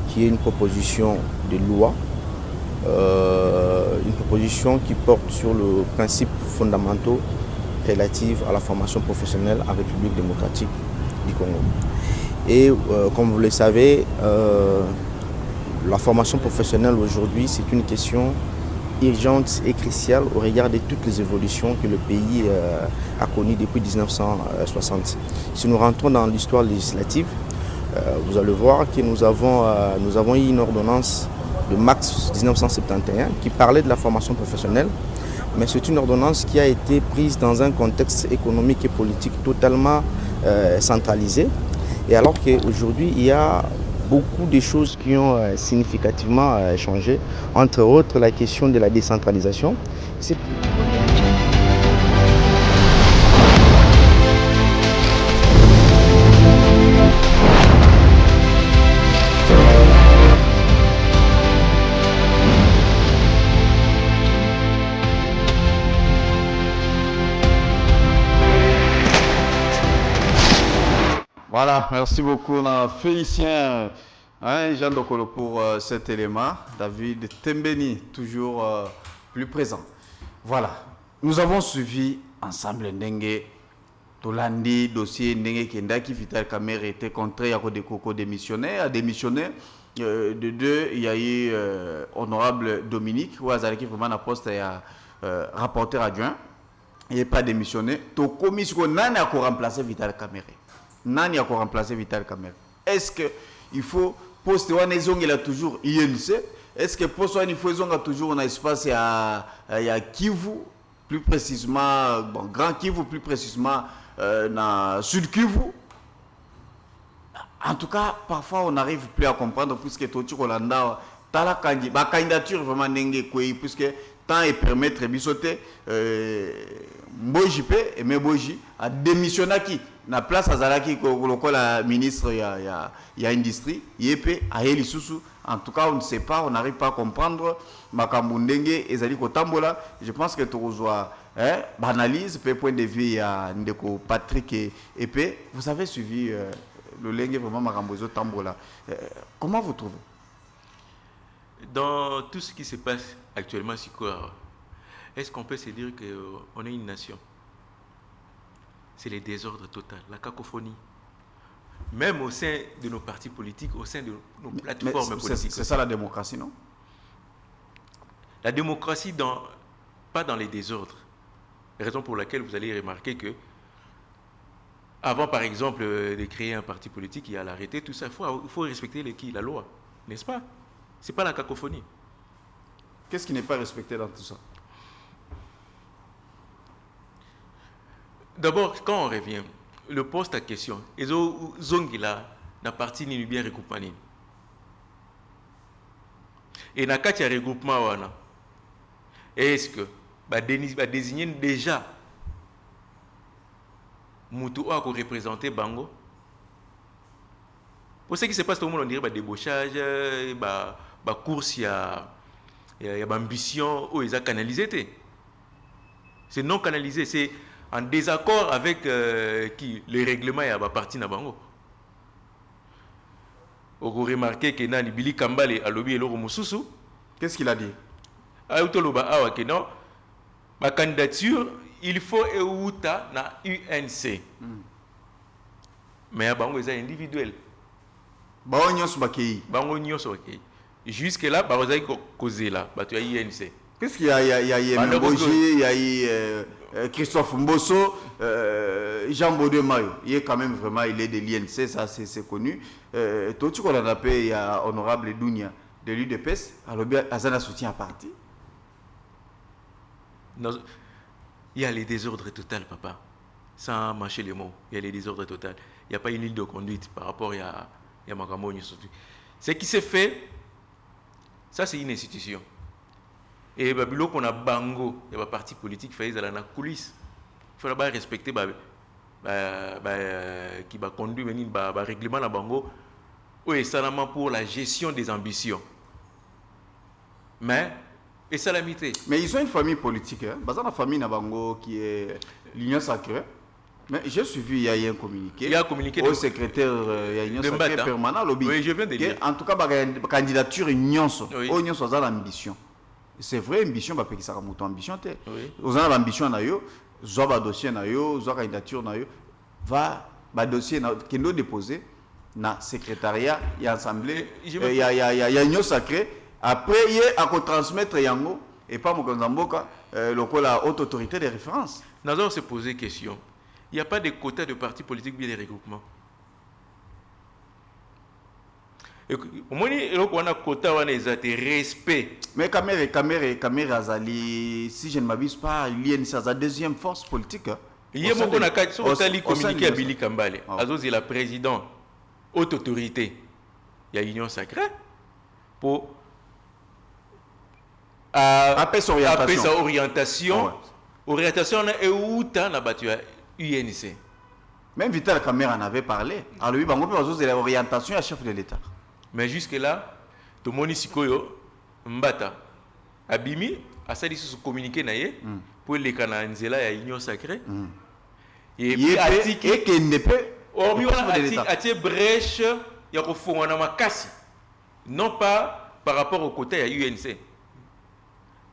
qui est une proposition de loi, une proposition qui porte sur le principe fondamentaux relative à la formation professionnelle en République démocratique du Congo. Et comme vous le savez, la formation professionnelle aujourd'hui, c'est une question urgente et cruciale au regard de toutes les évolutions que le pays a connues depuis 1960. Si nous rentrons dans l'histoire législative, vous allez voir que nous avons eu une ordonnance de mars 1971 qui parlait de la formation professionnelle. Mais c'est une ordonnance qui a été prise dans un contexte économique et politique totalement centralisé. Et alors qu'aujourd'hui, il y a beaucoup de choses qui ont significativement changé, entre autres la question de la décentralisation. Voilà, merci beaucoup. On a Félicien Jean Dokolo pour cet élément. David Tembeni, toujours plus présent. Voilà, nous avons suivi ensemble Ndenge, Tolandi, dossier Ndenge Kendaki, Vital Kamer était contraint à démissionner. De deux, il y a eu honorable Dominique, où Azalaki vraiment un poste rapporteur adjoint. Il n'est pas démissionné. Tokomi, ce qu'on a remplacé Vital Kamer. Nani a remplacé Vital Kamer. Est-ce qu'il faut poster il a toujours INC? Est-ce que poster il faut toujours un espace à Kivu, plus précisément Grand Kivu, plus précisément dans Sud Kivu? En tout cas, parfois on n'arrive plus à comprendre puisque Toti Rolanda la candidature vraiment n'engage quoi puisque tant et permettre bisoter Mboji et Meboji a démissionné qui na place azalaki ko la ministre il y a industrie yep a eli susu. En tout cas on ne sait pas, on n'arrive pas à comprendre makambo ndenge ezali ko tambola. Je pense que tu reçois analyse pe point de vue ya ndeko Patrick et pe vous avez suivi le lenge vraiment makambo zo tambola. Comment vous trouvez? Dans tout ce qui se passe actuellement sur quoi, est-ce qu'on peut se dire qu'on est une nation? C'est le désordre total, la cacophonie. Même au sein de nos partis politiques, au sein de nos plateformes politiques. C'est ça la démocratie, non? La démocratie, pas dans les désordres. Raison pour laquelle vous allez remarquer que, avant par exemple de créer un parti politique, il y a l'arrêté, tout ça, il faut respecter la loi, n'est-ce pas? Ce n'est pas la cacophonie. Qu'est-ce qui n'est pas respecté dans tout ça? D'abord, quand on revient, le poste à question, et Zongila n'a parti ni bien regroupement. Et n'a qu'à regroupement, est-ce que désigner déjà Moutou a représenté Bango? Pour ce qui se passe, tout le monde on dirait débauchage, course, il y a ambition, où ils ont canalisé. C'est non canalisé, c'est en désaccord avec les règlements et la partie Nabango. Vous remarquez que Nani Billy Kambale a lobby et Loro Moussousou. Qu'est-ce qu'il a dit? Ma candidature, il faut euta na UNC. Mais à Bango, c'est individuel. Jusque là, Bango est causé là, tu as UNC. Qu'est-ce qu'il y a? Il y a Mboji, il y a Christophe Mbosso, Jean Baudemayo. Il est quand même vraiment, il est de l'INC, ça c'est connu. Tout ce qu'on a appelé, il y a Honorable Dounia de l'UDPS, alors bien, Azana soutient à parti. Il y a les désordres total, papa. Sans mâcher les mots, il y a les désordres total. Il n'y a pas une ligne de conduite par rapport à Makamoni. Ce qui s'est fait, ça c'est une institution. Et Babylone qu'on a bango, il y a un parti politique qui fait dans la coulisse. Il faut d'abord respecter qui va conduire le règlement la bango. Oui, c'est seulement pour la gestion des ambitions. Mais et salamité. Mais ils ont une famille politique. Hein? La famille Nabango qui est l'Union Sacrée. Mais j'ai suivi, il y a un communiqué. Il y a un communiqué au secrétaire Union Sacrée permanent. Oui, je viens de dire. En tout cas, la candidature Union Sacrée a l'ambition. C'est vrai, ambition, qui sera mon ambition. Vous avez l'ambition, vous avez un dossier, vous avez une candidature, va dossier qui nous déposé dans le secrétariat, il y a assemblée, il y a Union Sacrée. Après, il y a à transmettre Yango et pas Mokonzamboka, la haute autorité de référence. Nous allons se poser question. Il n'y a pas de quotas de partis politiques bien de regroupement. Au moins, on a quota, on a des respect. Mais Kamere Azali, si je ne m'abuse pas, l'INC a la deuxième force politique. Il y a beaucoup de communiqué à Billy Kambale. Azos est la présidente haute autorité. Il y a l'Union Sacrée pour après sa orientation. Orientation, on a où tant la battue à UNC. Même Vital Kamere en avait parlé. Alors lui, on a l'orientation à chef de l'État. Mais jusque-là, tout le monde ici, Mbata, Abimi, a ça dit se communiquer pour les Cananzela et l'Union Sacrée. Et puis, et qu'il ne peut. Hormis, on a brèche, il y a un makasi. Non pas par rapport au côté à UNC.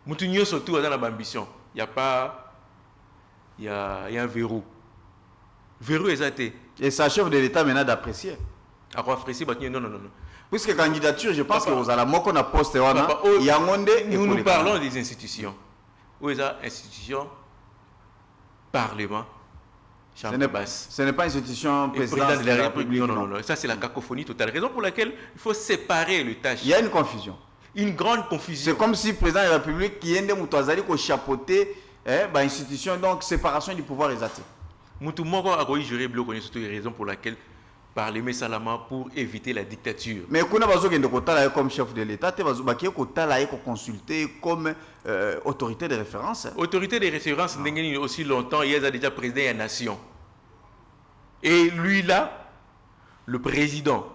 Moutounio surtout dans l'ambition. Il n'y a pas. Il y a un verrou. Verrou exacté. Et c'est à chef de l'État maintenant d'apprécier. À quoi apprécier? Non. Puisque candidature, je pense que vous allez moi qu'on a posté. Nous parlons des institutions. Où est la institution? Parlement. Ce n'est pas une institution président de la République. Non. Ça, c'est la cacophonie totale. Raison pour laquelle il faut séparer les tâches. Il y a une confusion. Une grande confusion. C'est comme si le président de la République qui est de chapeauter l'institution, donc séparation du pouvoir exact. Moutoumoko a juré bloc, c'est une raison pour laquelle parler Salama pour éviter la dictature. Mais quand on a comme chef de l'État, on a consulter comme autorité de référence. Autorité de référence, aussi longtemps, il y a déjà président de la nation. Et lui là, le président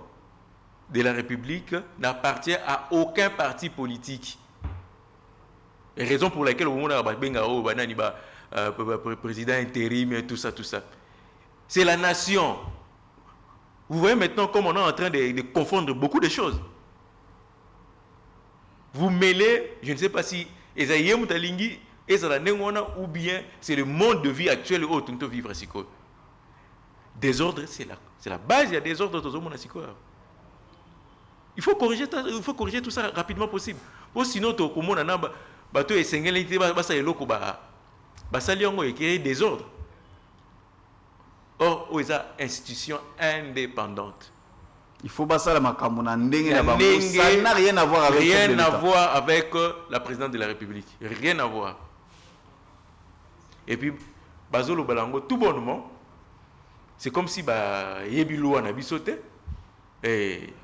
de la République n'appartient à aucun parti politique. Et raison pour laquelle on a président intérim et tout ça. C'est la nation. Vous voyez maintenant comme on est en train de confondre beaucoup de choses. Vous mêlez, je ne sais pas si Esaïe Moutalingi, ou bien c'est le monde de vie actuel où on vivre à Siko. Désordre, c'est la base, il y a des ordres dans le monde à Siko. Il faut corriger tout ça rapidement possible. Sinon, tout le monde a bateau et sengélité, basa et loko basa liongo et créer des ordres. Or, où est la institution indépendante? Il faut basa la makamuna ndenge na bango. Ça n'a rien à voir avec la présidente de la République. Rien à voir. Et puis, Bazolo Balango, tout bonnement, c'est comme si Yebilo en a bisoté. Et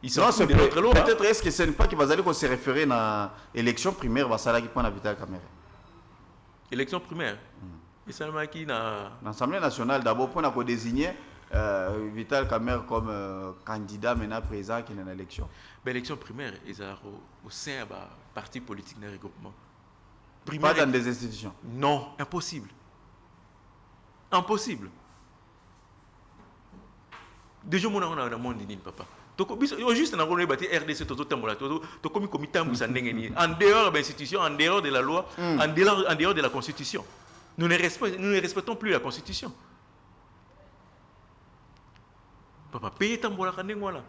ils sont de notre loi. Peut-être est-ce que ce n'est pas qu'il va se référer à l'élection primaire, qui prend la Vital Kamere. Élection primaire. Et ça qui l'Assemblée nationale d'abord pour désigner Vital Kamer comme candidat maintenant présent qui est dans l'élection. L'élection primaire, ils ont au sein du parti politique de regroupement. Pas dans des institutions. Non, impossible. Impossible. Déjà, on a un monde papa. Juste dans le RDC, en dehors de l'institution, en dehors de la loi, en dehors de la Constitution. Nous ne respectons plus la Constitution. Papa, paye ta moula kande ngwala.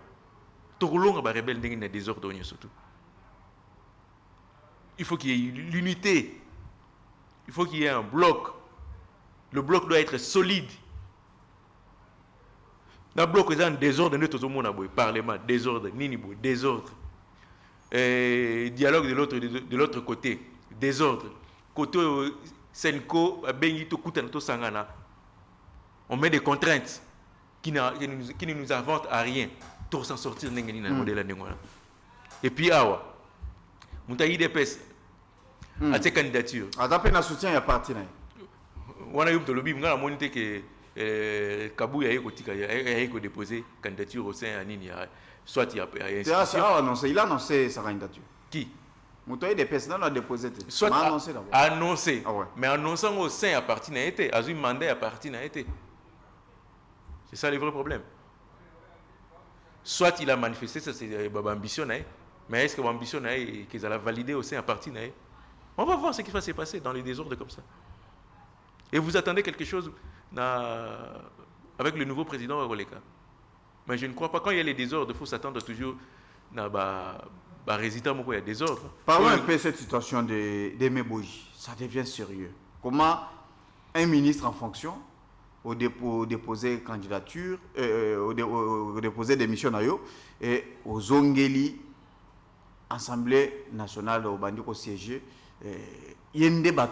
Tokolonga ba rebelle ndenge na désordre surtout. Il faut qu'il y ait l'unité. Il faut qu'il y ait un bloc. Le bloc doit être solide. Dans le bloc, il y a un désordre, parlement, désordre, ninibo, désordre. Dialogue de l'autre côté, désordre. Côté Senko, Benito, Kutanato Sangana. On met des contraintes qui ne nous inventent à rien pour s'en sortir dans le modèle. Et puis, awa, Moutaï Depes, à ses candidatures. À ta peine à soutien, il y a parti. On a eu le lobby, on a montré que Kabou a déposé candidature au sein de Nini. Soit il y a il a annoncé sa candidature. Qui? Moutaï Depes, non, a déposé. Soit annoncé d'abord. Annoncé. Ah ouais. Mais annonçant au sein à partir n'a été. A eu mandat à partir n'a été. C'est ça le vrai problème. Soit il a manifesté, ça c'est l'ambition, mais est-ce que l'ambition qu'ils allaient valider au sein à partir on va voir ce qui va se passer dans les désordres comme ça. Et vous attendez quelque chose avec le nouveau président Roleka. Mais je ne crois pas, quand il y a les désordres, il faut s'attendre toujours à résultat, il y a des désordres. Parlons un peu de cette situation de Meboji. Ça devient sérieux. Comment un ministre en fonction au déposer candidature, au déposer démission et aux Ongeli, Assemblée nationale au Bandiko siégé, il y a un débat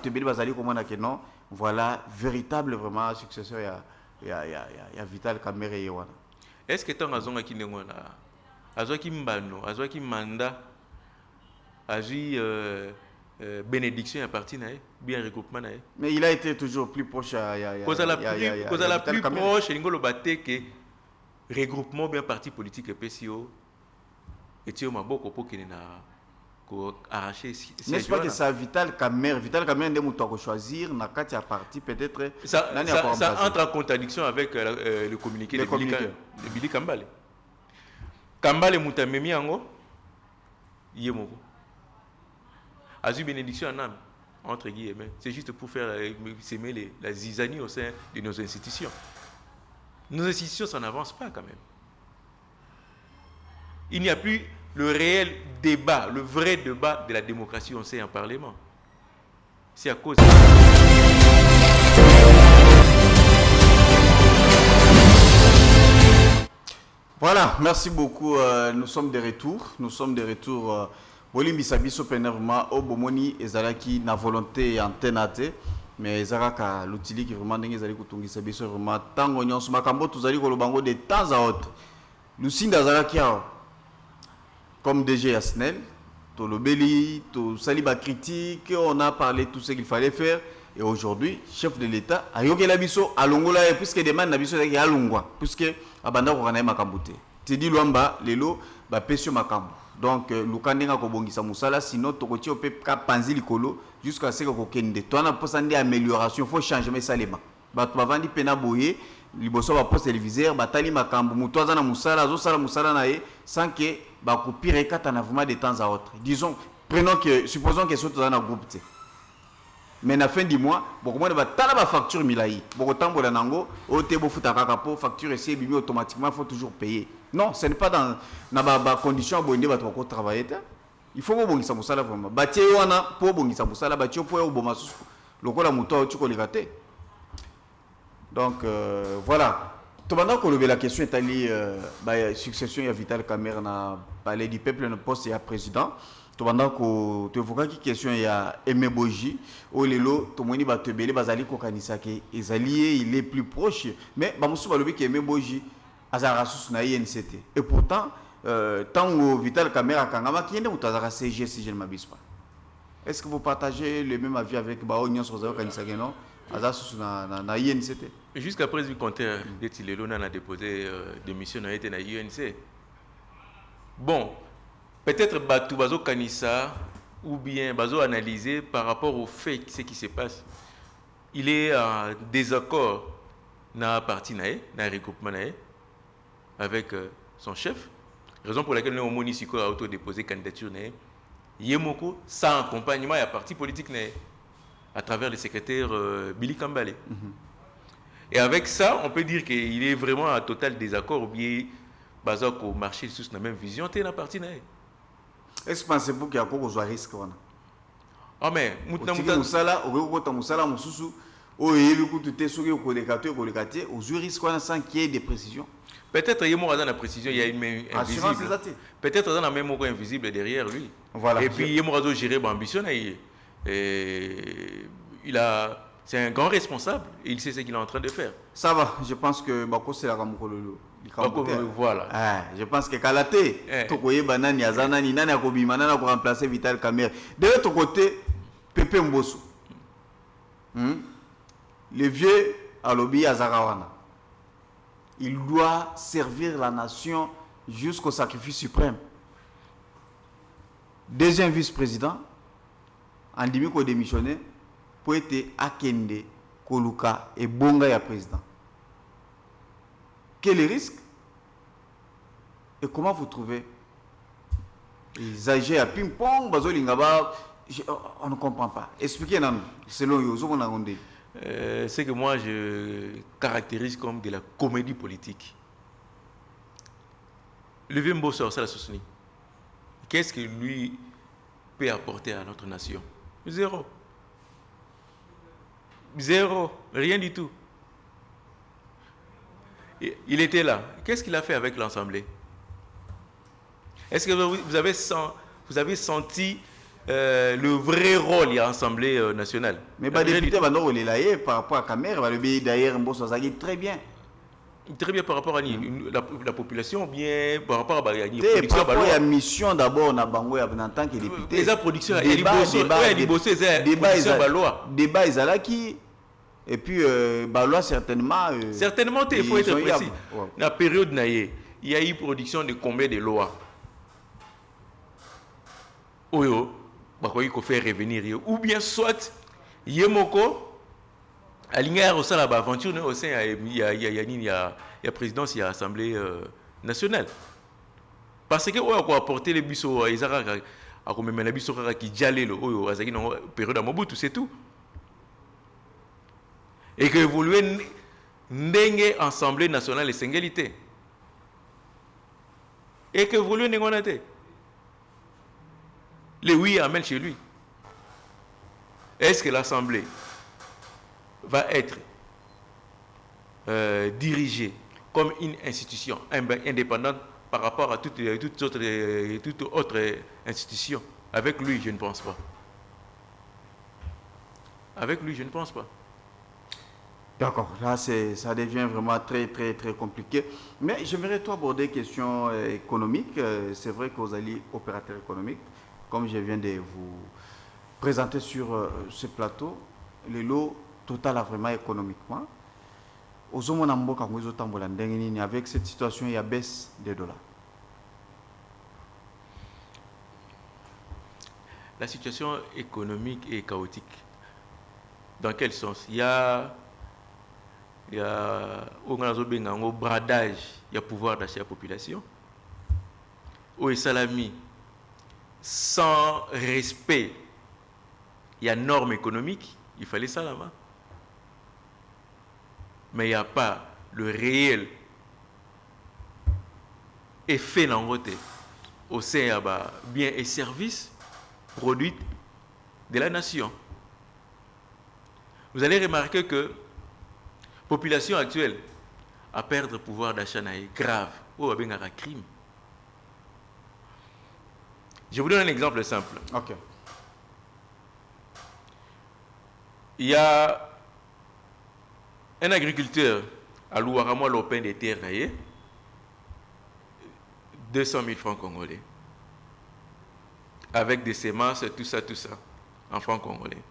non, voilà, véritable vraiment successeur, il y a Vital Kamerhe Yewana. Est-ce que tu as raison qui n'est pas là? Azoki Mbano, Azoki Manda, Azoki bénédiction à partir bien regroupement. Mais il a été toujours plus proche cause à la plus proche, il y a que regroupement bien parti politique et PCO et tu as beaucoup pour qu'il arraché. N'est-ce pas que ça Vital Kamerhe ne m'a choisir n'a qu'à parti peut-être ça entre en contradiction avec le communiqué de Billy Kambale. Kambale Moutamemi Ango Yemoko. Azu bénédiction en âme, entre guillemets. C'est juste pour faire s'aimer la zizanie au sein de nos institutions. Nos institutions, ça n'avance pas quand même. Il n'y a plus le réel débat, le vrai débat de la démocratie au sein du Parlement. C'est à cause de... Voilà, merci beaucoup. Nous sommes de retour. Bolimbi Sabiso Penerma, Obomoni, Ezalaki, na volonté antennate, mais Ezalaka, l'outil qui vraiment n'est pas Kutungi Sabiso, vraiment, tango nyon, makambo, tous allez kolobango de temps à autre. Lucinda Zalaki, comme DG Asnel, Tolobeli, Saliba critique, on a parlé de tout ce qu'il fallait faire, et aujourd'hui, chef de l'État, Ayoke Labiso, Alongola, puisque demande Nabiso, Alongwa, puisque Abanda Koranae Makambote. Tedi Luamba, Lelo, Pesio Makambo. Donc, Lukandenga Kobongisa Moussala, sinon, Tokoti Ope Kapanzi Likolo, jusqu'à ce que Kokende. Toi, on a posé des améliorations, il faut changer mes salima. Bavandi Pena Boye, Liboso va poste téléviseur, Batali Makambo, Moutoazana Moussala, Zosala Moussala Nae, sans que Bakopire Katanavuma de temps à autre. Disons, supposons que ce soit dans un groupe. Mais à la fin du mois, beaucoup de facture Milaï. Beaucoup de temps, facture et automatiquement, il faut toujours payer. Non, ce n'est pas dans la condition où travailler. Il faut que ça soit vraiment. Bâti wana pour bongi ça musala bâti pour au bomasu. Lokola muto tu koligate. Donc voilà. Tobanda ko la question est allée succession ya Vital Kamerhe na palais du peuple no poste ya président. Tobanda ko te voka ki question ya Emeboji o lelo to moni ba tebele bazali ko kanisa ke ezali il est plus proche mais ba musu ba lobi ke Emeboji azara sous na INCT et pourtant tant Vital Kamerhe akangama ki ende mutazara CG si je ne m'abuse pas. Est-ce que vous partagez le même avis avec Bao Nyon Sozayo Kanisa non na INCT. Jusqu'à présent, quand on a déposé démission à l'UNC. Bon, peut-être Batou Bazo Kanissa ou bien Bazo analysé par rapport au fait ce qui se passe. Il est en désaccord dans la partie dans le regroupement avec son chef. Raison pour laquelle nous Monisiko a auto-déposé candidature Yemoko sans accompagnement à parti politique à travers le secrétaire Billy Kambale. Et avec ça, on peut dire qu'il est vraiment en total désaccord ou bien Bazako marché sous la même vision, tu es dans la partie. Est-ce que pensez-vous qu'il y a un risque? Ah mais, Moussala, sans qu'il y ait des précisions. Peut-être qu'il y a une précision, il y a une main invisible. Peut-être qu'il y a une main invisible derrière lui. Voilà. Et puis il y a géré l'ambition. C'est un grand responsable et il sait ce qu'il est en train de faire. Ça va, je pense que Bako c'est la Ramukololo. Voilà. Je pense que Kalate, Tokoye Banani, Azanani, Nana Kobi, Manana pour remplacer Vital Kamer. De l'autre côté, Pepe Mbosso. Le vieux Alobi Azarawana. Il doit servir la nation jusqu'au sacrifice suprême. Deuxième vice-président, Andimi ko démissionné pour être Akende, Koluka et Bonga ya président. Quel est le risque? Et comment vous trouvez? Ils agissent à ping-pong, on ne comprend pas. Expliquez-nous, selon vous, c'est que moi je caractérise comme de la comédie politique. Le vieux Mbosso, ça la soutenir. Qu'est-ce que lui peut apporter à notre nation? Zéro. Zéro. Rien du tout. Il était là. Qu'est-ce qu'il a fait avec l'Assemblée? Est-ce que vous avez senti le vrai rôle de l'Assemblée nationale? Mais les députés par rapport à Camer, le pays d'ailleurs, très bien. Très bien par rapport à la population, bien par rapport à la production. Par rapport à la mission d'abord, en tant que député. Les productions, débat Izalaki. Et puis, Balois, certainement. Certainement, il faut être précis. Dans la période, il y a eu production de combien de lois? Il faut faire revenir. Ou bien, soit, Yemoko, à l'ingénieur au sein de l'aventure, au sein, il y a présidence, il y a assemblée nationale. Parce que, on a apporté les bus au Izara, à comme les bus qui dialé le période à Mobutu, c'est tout. Et que évoluer n'engue assemblée nationale et singalité. Et que évoluer n'engue les oui amènent chez lui. Est-ce que l'assemblée va être dirigée comme une institution indépendante par rapport à toute autre institution? Avec lui, je ne pense pas. Avec lui, je ne pense pas. D'accord, là ça devient vraiment très très très compliqué. Mais j'aimerais toi aborder des questions économiques. C'est vrai que vous allez opérateur économique, comme je viens de vous présenter sur ce plateau, le lot total a vraiment économiquement. Avec cette situation, il y a baisse des dollars. La situation économique est chaotique. Dans quel sens? Il y a un bradage, il y a pouvoir d'achat de la population. Ou salami, sans respect, il y a normes économiques, il fallait ça là-bas. Mais il n'y a pas le réel effet d'envoûté au sein de biens et services produits de la nation. Vous allez remarquer que la population actuelle a perdre le pouvoir d'achat est grave. Ou bien un crime. Je vous donne un exemple simple. Ok. Il y a un agriculteur à Louaramo, l'Open des terres, 200 000 francs congolais. Avec des semences, tout ça, en francs congolais.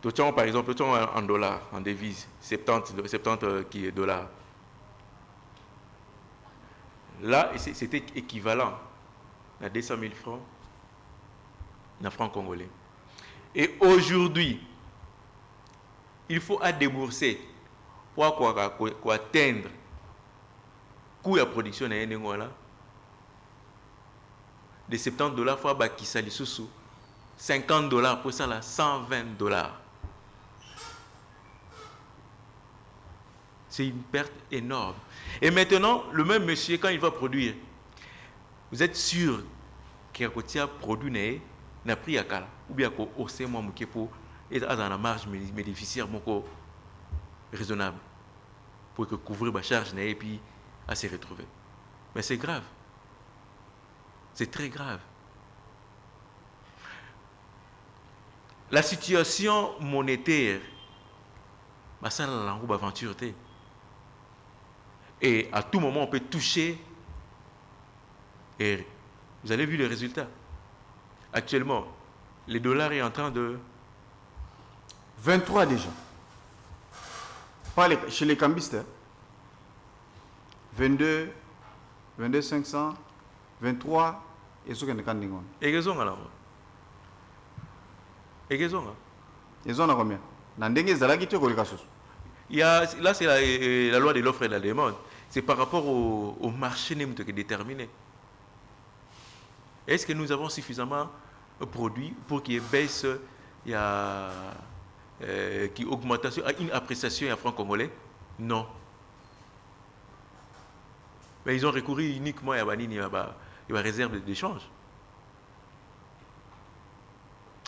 Par exemple, en dollars, en devises, 70 qui est dollars. Là, c'était équivalent à 200 000 francs, en francs congolais. Et aujourd'hui, il faut débourser pour atteindre le coût de production de $70 fois bakisali sous $50 pour ça là $120. C'est une perte énorme. Et maintenant, le même monsieur, quand il va produire, vous êtes sûr qu'il y a produit n'a pris à cala ou bien qu'au c'est moi pour être dans la marge bénéficiaire raisonnable pour que couvrir ma charge et puis à se retrouver. Mais c'est grave. C'est très grave. La situation monétaire, ça n'a pas d'aventure. Et à tout moment, on peut toucher. Et vous avez vu les résultats. Actuellement, le dollar est en train de... 23 déjà. Pas chez les cambistes. 22, 500, 23, et ce qu'on a quand et raison alors. Et raison. Ils ont combien? Il y a, là, c'est la loi de l'offre et de la demande. C'est par rapport au marché qui est déterminé. Est-ce que nous avons suffisamment de produits pour qu'il y ait baisse, il y a qui augmentation, une appréciation en franc congolais? Non. Mais ils ont recouru uniquement à la réserve d'échange.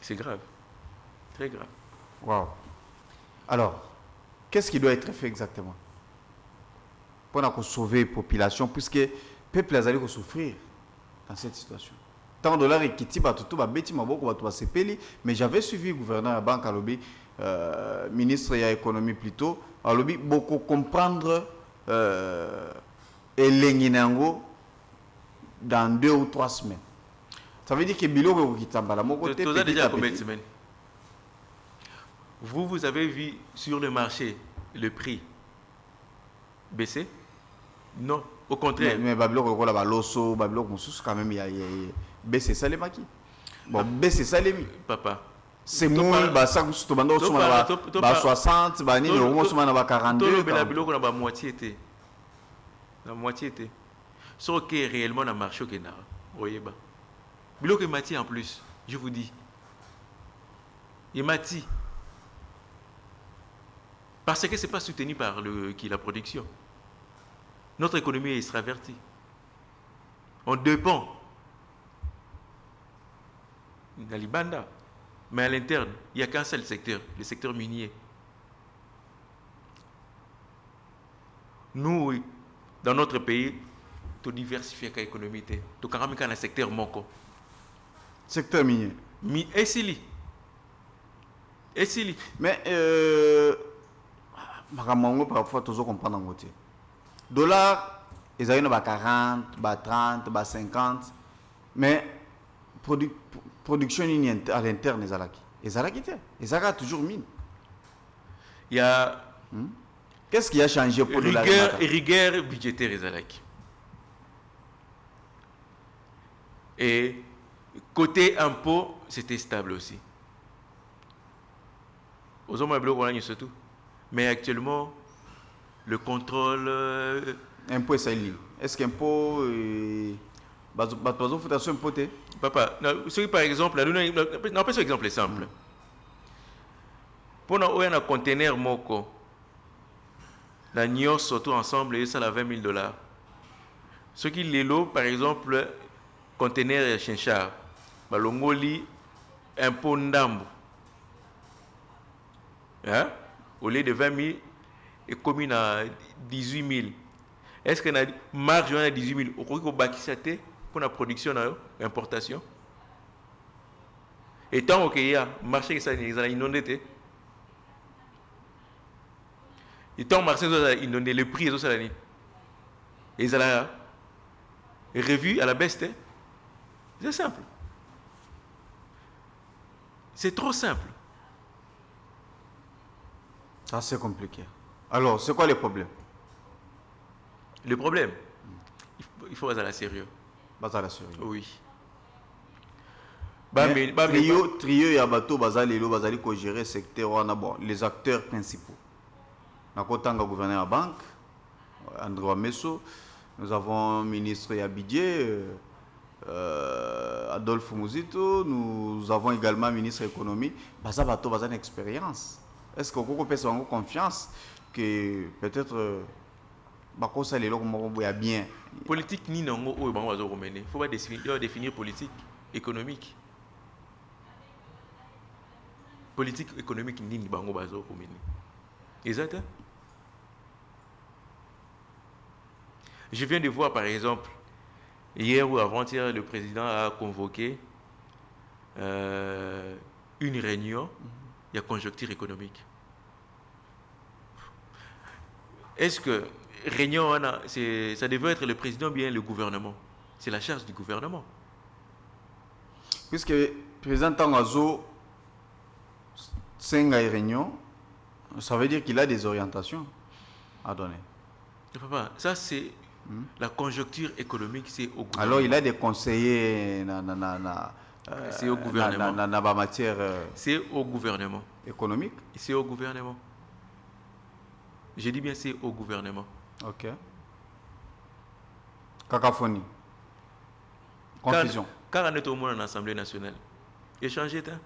C'est grave. Très grave. Wow. Alors, qu'est-ce qui doit être fait exactement pour sauver la population, puisque le peuple a allé souffrir dans cette situation? Tant de dollars et qui mais j'avais suivi le gouverneur de la banque à l'obé, ministre de l'économie plutôt, à l'obé, beaucoup comprendre et l'enginango dans 2 ou 3 semaines. Ça veut dire que Bilo qui t'emballa mon côté. Tu as déjà combien de semaines? Vous avez vu sur le marché le prix baisser? Non, au contraire. Mais Babylone, l'osso, Babylone, quand même, il y a baissé ça les maquis. Bon, baisser ça les mi. Papa. C'est moi, ça, tu vas 60, bah, ni au moins, tu vas 42. Mais la Babylone, on a moitié été. La moitié était. Sauf que réellement, on a marché au Kenya. Vous voyez, bah. Bilo que Mati en plus, je vous dis. Et Mati. Parce que ce n'est pas soutenu par la production. Notre économie est extravertie. On dépend de l'Ibanda. Mais à l'interne, il n'y a qu'un seul secteur, le secteur minier. Nous, dans notre pays, tu diversifies l'économie. Tu as quand même un secteur moko. Secteur minier. Essili. Mais, parfois, tu dois comprendre en côté. Dollars, ils ont 40, 30, 50. Mais, production à l'interne, ils ont toujours mine. Il y a. Qu'est-ce qui a changé pour le rigueur budgétaire, Izalaki. Et côté impôt, c'était stable aussi. Aux hommes blancs, surtout. Mais actuellement, le contrôle. Impôt, c'est lié. Est-ce qu'impôt. Papa, par exemple, non, pas un exemple simple. Pour un conteneur moko, la Nios, surtout ensemble, ça a $20,000. Ce qui est l'eau, par exemple, conteneur Chinchard, Balongoli, impôt Ndambo. Hein? Au lieu de 20 000, et commune à 18 000. Est-ce qu'on a marge à 18 000? Au cours de pour la production, l'importation. Et tant qu'il y a marché qui est inondé, et tant que marché est inondé, le prix est aussi l'année. Et ils ont revu à la baisse. C'est simple. C'est trop simple. Ça, c'est compliqué. Alors, c'est quoi les problèmes? Le problème, il faut être à la sérieux. Bazala sérieux. Oui. Trio et Abato, Bazali ko gérer secteur, on a bon, les acteurs principaux. Nakotanga gouverneur à banque, André Messo, nous avons ministre Yabidje, Adolphe Mouzito, nous avons également ministre économie. Bazabato, Bazan expérience. Est-ce que vous avez confiance que peut-être Bakosa les locs bien? Politique ni nango ou bango mener. Il faut pas définir politique économique. Politique économique ni bango bazo mener. Exact. Je viens de voir par exemple hier ou avant-hier le président a convoqué une réunion. Il y a conjoncture économique. Est-ce que réunion, ça devrait être le président ou bien le gouvernement? C'est la charge du gouvernement. Puisque le président Tangazo, c'est une réunion, ça veut dire qu'il a des orientations à donner. Papa, ça c'est la conjoncture économique, c'est au gouvernement. Alors il a des conseillers c'est au gouvernement. Dans matière c'est au gouvernement. Économique. C'est au gouvernement. Je dis bien c'est au gouvernement. Ok. Cacophonie. Confusion. Car on est au monde en Assemblée nationale. Échanger, hein?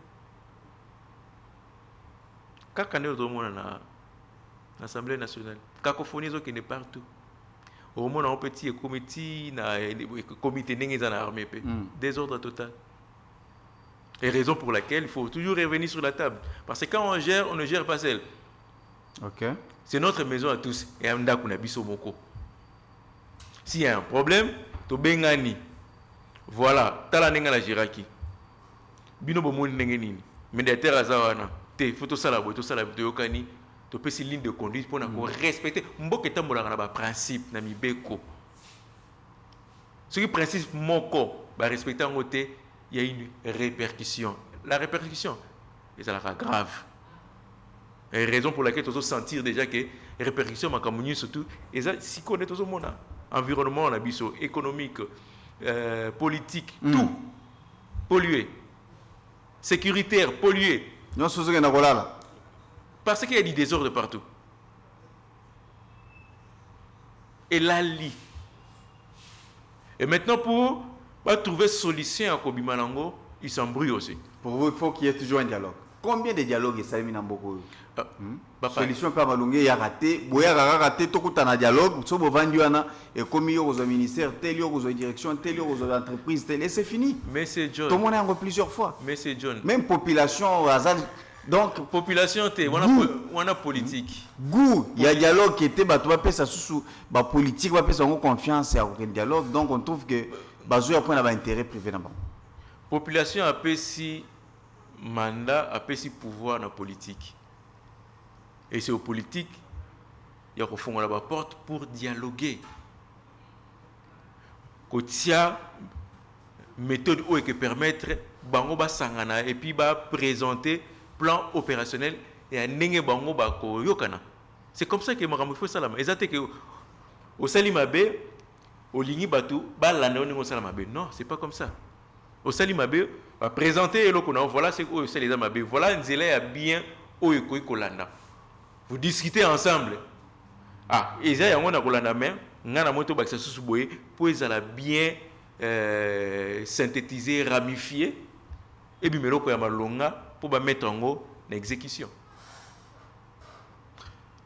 Car on est au monde en Assemblée nationale. Cacophonie, qui est partout. Au monde, on peut dire comité dans l'armée. Désordre total. Et raison pour laquelle il faut toujours revenir sur la table. Parce que quand on gère, on ne gère pas seul. Ok. C'est notre maison à tous. Et on a moko. S'il y a un problème, to bengani. Voilà, tala nenga la jiraki. Bino bomoni nengeni. Médiateur azawana. Te photo salabo, to salabo de yokani. To pesi ligne de conduite pour nous respecter. Mboke tambolanga na ba principe na mibeko. Ce qui principe moko, ba respecter en côté, il y a une répercussion. La répercussion, ça la grave. Et raison pour laquelle tu dois sentir déjà que les répercussions sont surtout, et ça, si on est tout le monde, environnement, économique, politique, tout pollué, sécuritaire, pollué. Parce qu'il y a du désordre partout. Et là, et maintenant, pour trouver solution à Kobimalango, il s'embrouille aussi. Pour vous, il faut qu'il y ait toujours un dialogue. Combien de dialogues est-ce qu'il y a beaucoup? Solution pas malungé, il y a raté. Boya raté, tout le dialogue. So bovandu ana et comme il y a aux ministères, tel y a aux directions, tel y a aux entreprises, tel et c'est fini. Mais c'est John. Tout le monde a plusieurs fois. Mais c'est John. Même population au hasard. Donc population, on a politique. Goût, il y a dialogue qui était bah tu vas payer ça sous bah politique, va payer ça confiance à aucun dialogue. Donc on trouve que bah je après on a intérêt privé là-bas. Population a payé si mandat a payé pouvoir dans la politique. Et c'est aux politiques, il y a qu'on fonde la porte pour dialoguer. Quand il y a une méthode qui permettre bango ba sangana et puis ba présenter plan opérationnel et à nenge bango ba ko yokana. C'est comme ça que makambo faut salama. Exacte que au salimabe au lingi batu ba landa on salamabe. Non, c'est pas comme ça. Au salimabe va présenter le qu'on voilà c'est au salimabe. Voilà nzela a bien au ko landa. Vous discutez ensemble. Ah, et ça, il y a un colanda main, on a moto baksa sous boye pour les bien synthétiser, ramifier, et puis meloko ya malonga pour mettre en exécution.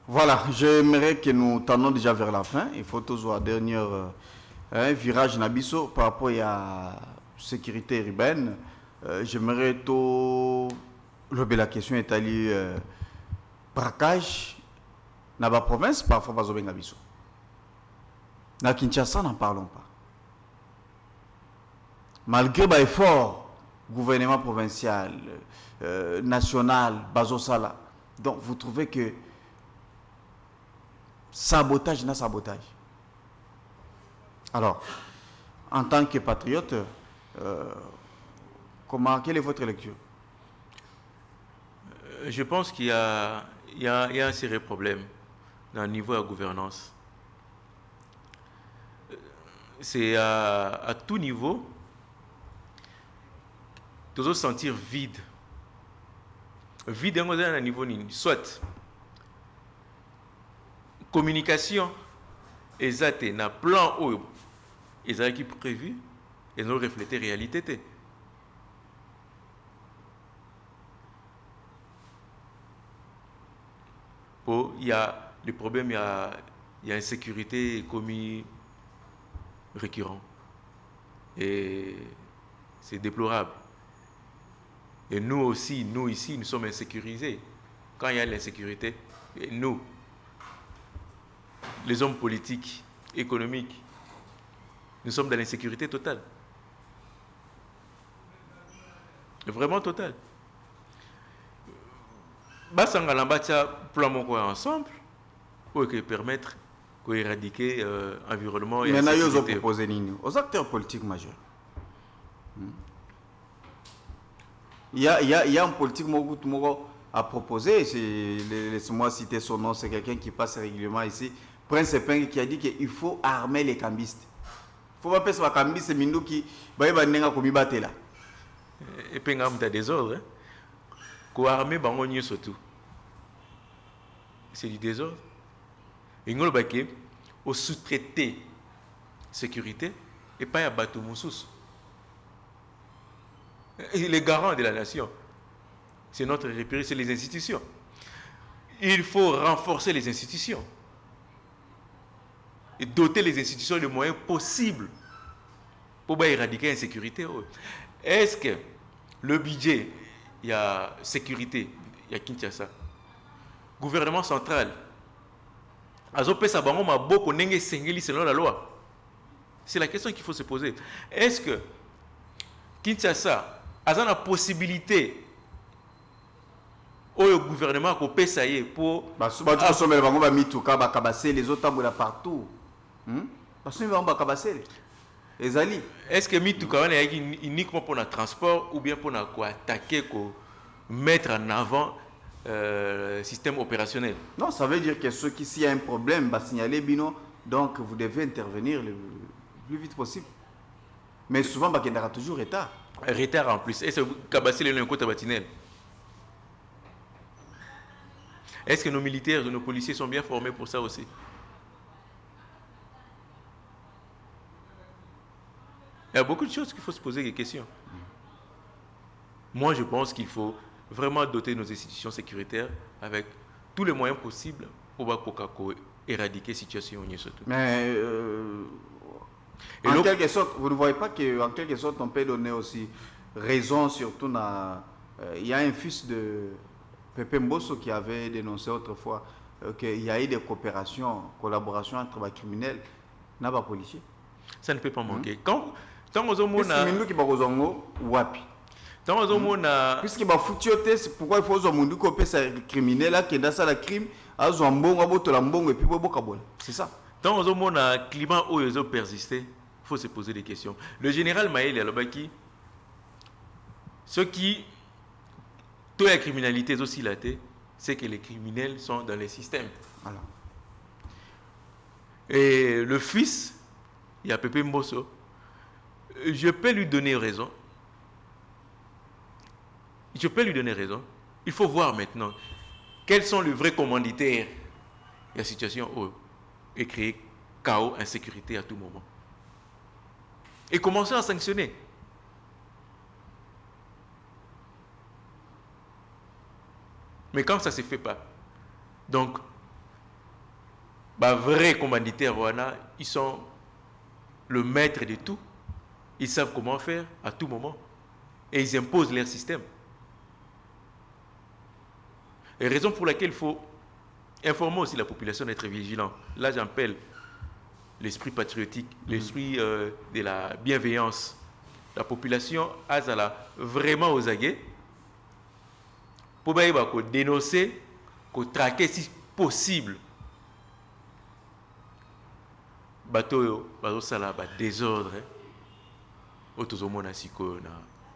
Voilà, j'aimerais que nous tendons déjà vers la fin. Il faut toujours un dernier virage nabiso par rapport à la sécurité urbaine. J'aimerais tout la question est allée. Braquage dans la province, parfois pas au Bengabiso. Dans Kinshasa, n'en parlons pas. Malgré l'effort gouvernement provincial, national, Bazosala, donc vous trouvez que sabotage n'a sabotage. Alors, en tant que patriote, quelle est votre lecture? Je pense qu'il y a il y a un sérieux problème dans le niveau de la gouvernance. C'est à tout niveau, toujours sentir vide. Vide à un niveau, soit communication, exact, na plan où ils ont qui prévu, ils ont reflété la réalité. Il y a des problèmes, il y a insécurité commis récurrent. Et c'est déplorable. Et nous aussi, nous ici, nous sommes insécurisés. Quand il y a l'insécurité, nous, les hommes politiques, économiques, nous sommes dans l'insécurité totale. Vraiment totale. Basanga Lambatia, plan mon ensemble, pour permettre d'éradiquer l'environnement. Mais nous avons proposé aux acteurs politiques majeurs. Il y a un politique à proposer. Laisse-moi citer son nom, c'est quelqu'un qui passe régulièrement ici. Prince Peng qui a dit qu'il faut armer les cambistes. Il ne faut pas faire les cambistes, c'est Mindou qui va y battre là. Et puis, il y a des désordres. Pour armer, surtout. C'est du désordre. Et nous, au sous-traité sécurité, et pas à battre Moussous. Les garants de la nation, c'est notre république, c'est les institutions. Il faut renforcer les institutions et doter les institutions de moyens possibles pour éradiquer l'insécurité. Est-ce que le budget, il y a sécurité, il y a Kinshasa, gouvernement central, selon la loi? C'est la question qu'il faut se poser. Est-ce que Kinshasa a la possibilité au gouvernement pour payer pour les autres partout? Est-ce que Mitouka est uniquement pour le transport ou bien pour attaquer, pour mettre en avant le système opérationnel? Non, ça veut dire que ceux qui, s'il y a un problème, va signaler Bino, donc vous devez intervenir le plus vite possible. Mais souvent, il y aura toujours retard. Retard en plus. Est-ce que Kabassi est un côté batinel? Est-ce que nos militaires et nos policiers sont bien formés pour ça aussi? Il y a beaucoup de choses qu'il faut se poser des questions. Moi, je pense qu'il faut vraiment doter nos institutions sécuritaires avec tous les moyens possibles pour éradiquer la situation. Mais en quelque sorte, vous ne voyez pas qu'en quelque sorte, on peut donner aussi raison, surtout il y a un fils de Pepe Mbosso qui avait dénoncé autrefois qu'il y a eu des collaborations entre les criminels et les policiers. Ça ne peut pas manquer. Puisque c'est pourquoi il faut que les criminels qui ont la crime, c'est ça. Dans un climat où ils ont persisté, il faut se poser des questions. Le général Maël Alobaki, ce qui, toute la criminalité aussi là, c'est que les criminels sont dans les systèmes. Voilà. Et le fils, il y a Pepe Mbosso, je peux lui donner raison. Je peux lui donner raison. Il faut voir maintenant quels sont les vrais commanditaires de la situation où est créé chaos, insécurité à tout moment. Et commencer à sanctionner. Mais quand ça ne se fait pas, donc, vrais commanditaires, ils sont le maître de tout. Ils savent comment faire à tout moment. Et ils imposent leur système. Et raison pour laquelle il faut informer aussi la population d'être vigilant. Là, j'appelle l'esprit patriotique, l'esprit de la bienveillance. La population a vraiment aux aguets pour dénoncer, pour traquer si possible. Bateau, ça là, désordre. Autozomona siko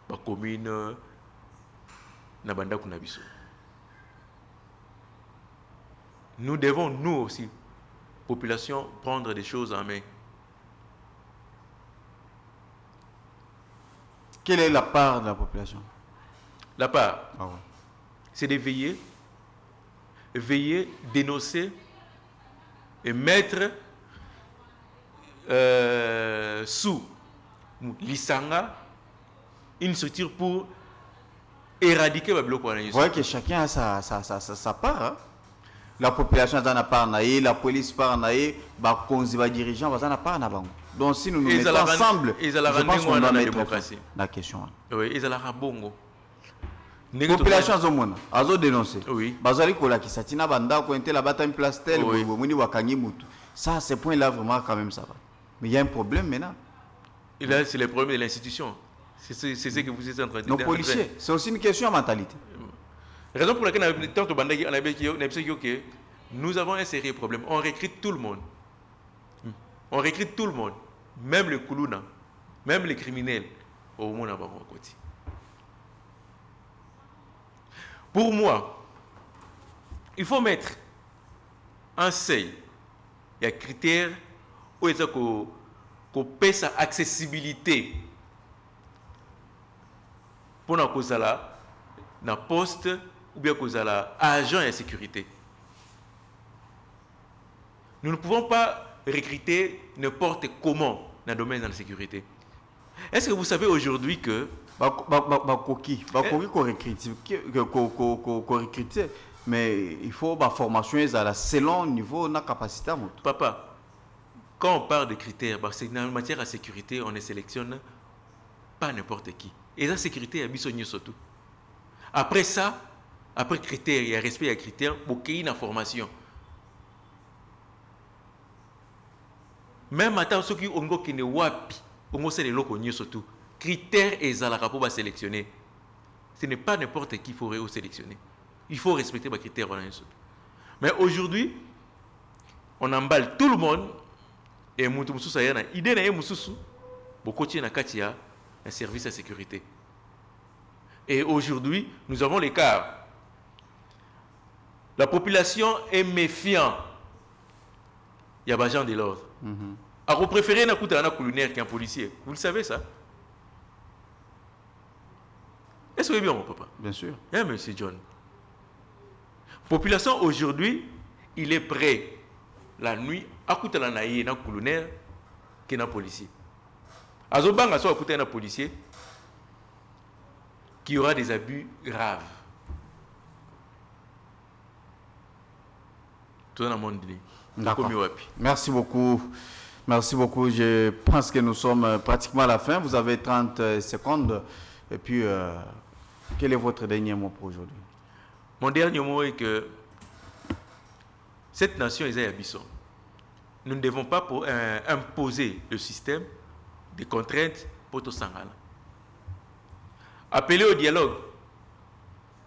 na commune na banda kuna biso. nous devons, nous aussi, population, prendre des choses en main. Quelle est la part de la population? La part, ouais. C'est de veiller, dénoncer et mettre sous l'Isanga une structure pour éradiquer le bloc. Vous voyez que chacun a sa part. Hein? La population a part, la police part, les dirigeants ont part. Donc si nous nous mettons ensemble, je pense qu'on doit mettre la question. Oui, ils ont la bongo. La population a dénoncé. Oui. Ça, ces points-là, vraiment, quand même, ça va. Mais il y a un problème maintenant. Et là, c'est le problème de l'institution. C'est ce que vous êtes en train de dire. Nos policiers, c'est aussi une question de mentalité. Raison pour laquelle nous avons un sérieux problème. On recrute tout le monde. On recrute tout le monde. Même les Koulouna, même les criminels. Au monde à côté. Pour moi, il faut mettre un seuil. Il y a critères où il faut paie sa accessibilité pour na kozala na poste ou bien kozala agent de sécurité. Nous ne pouvons pas recruter n'importe comment dans le domaine de la sécurité. Est-ce que vous savez aujourd'hui que mais il faut la formation selon le niveau de la capacité. Papa, quand on parle de critères, c'est dans matière de sécurité, on ne sélectionne pas n'importe qui. Et la sécurité, il y a surtout. Après ça, après critères, il y a respect, il y a critères, pour qu'il y ait une information. Même attends, ceux qui ont ne wapi, on sait les locaux surtout. Critères et zalaka pour sélectionner. Ce n'est pas n'importe qui qu'il faut sélectionner. Il faut respecter les critères. Mais aujourd'hui, on emballe tout le monde et mutu mususu ayana idée na mususu beaucoup na katia un service de sécurité. Et aujourd'hui, nous avons l'écart. La population est méfiante. Il y a des gens de l'ordre. À vous préférez un colonel qu'un policier. Vous le savez ça? Est-ce que vous bien mon papa? Bien sûr. Hein, monsieur John. Population aujourd'hui, il est prêt la nuit à écouter la naïe d'un colonel qui est un policier. Azobanga soit écouter un policier qui aura des abus graves. Tout dans le monde. D'accord. Merci beaucoup. Merci beaucoup. Je pense que nous sommes pratiquement à la fin. Vous avez 30 secondes. Et puis, quel est votre dernier mot pour aujourd'hui? Mon dernier mot est que cette nation est à Bisson. Nous ne devons pas imposer le système des contraintes pour tout Sangala. Appeler au dialogue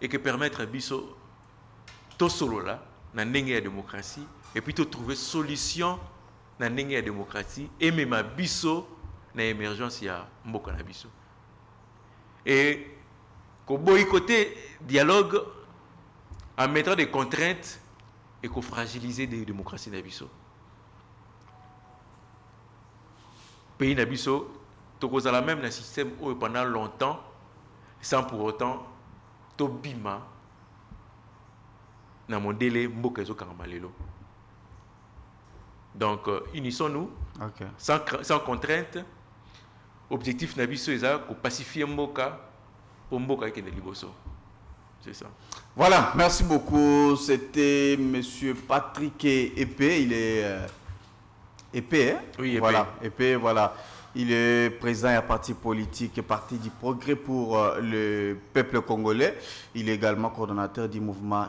et que permettre à Bisson tout solo là, dans la démocratie, et puis de trouver solution dans la démocratie, et même à Bisson, dans l'émergence, il y a Mboka na Bisson. Et qu'on boycotter dialogue en mettant des contraintes et qu'on fragiliser des démocraties d'Abisso. Pays d'Abisso, tu as même un système où pendant longtemps, sans pour autant, tu bima dans mon délai, mbokezo karamalelo. Donc, unissons-nous, okay. sans contrainte. Objectif d'Abisso est de pacifier Mboka pour Mboka qui est de Liboso. C'est ça. Voilà, merci beaucoup. C'était M. Patrick Epé. Il est Epé, hein? Oui, Epé. Voilà, Epé, voilà. Il est président du parti politique, Parti du Progrès pour le peuple congolais. Il est également coordonnateur du mouvement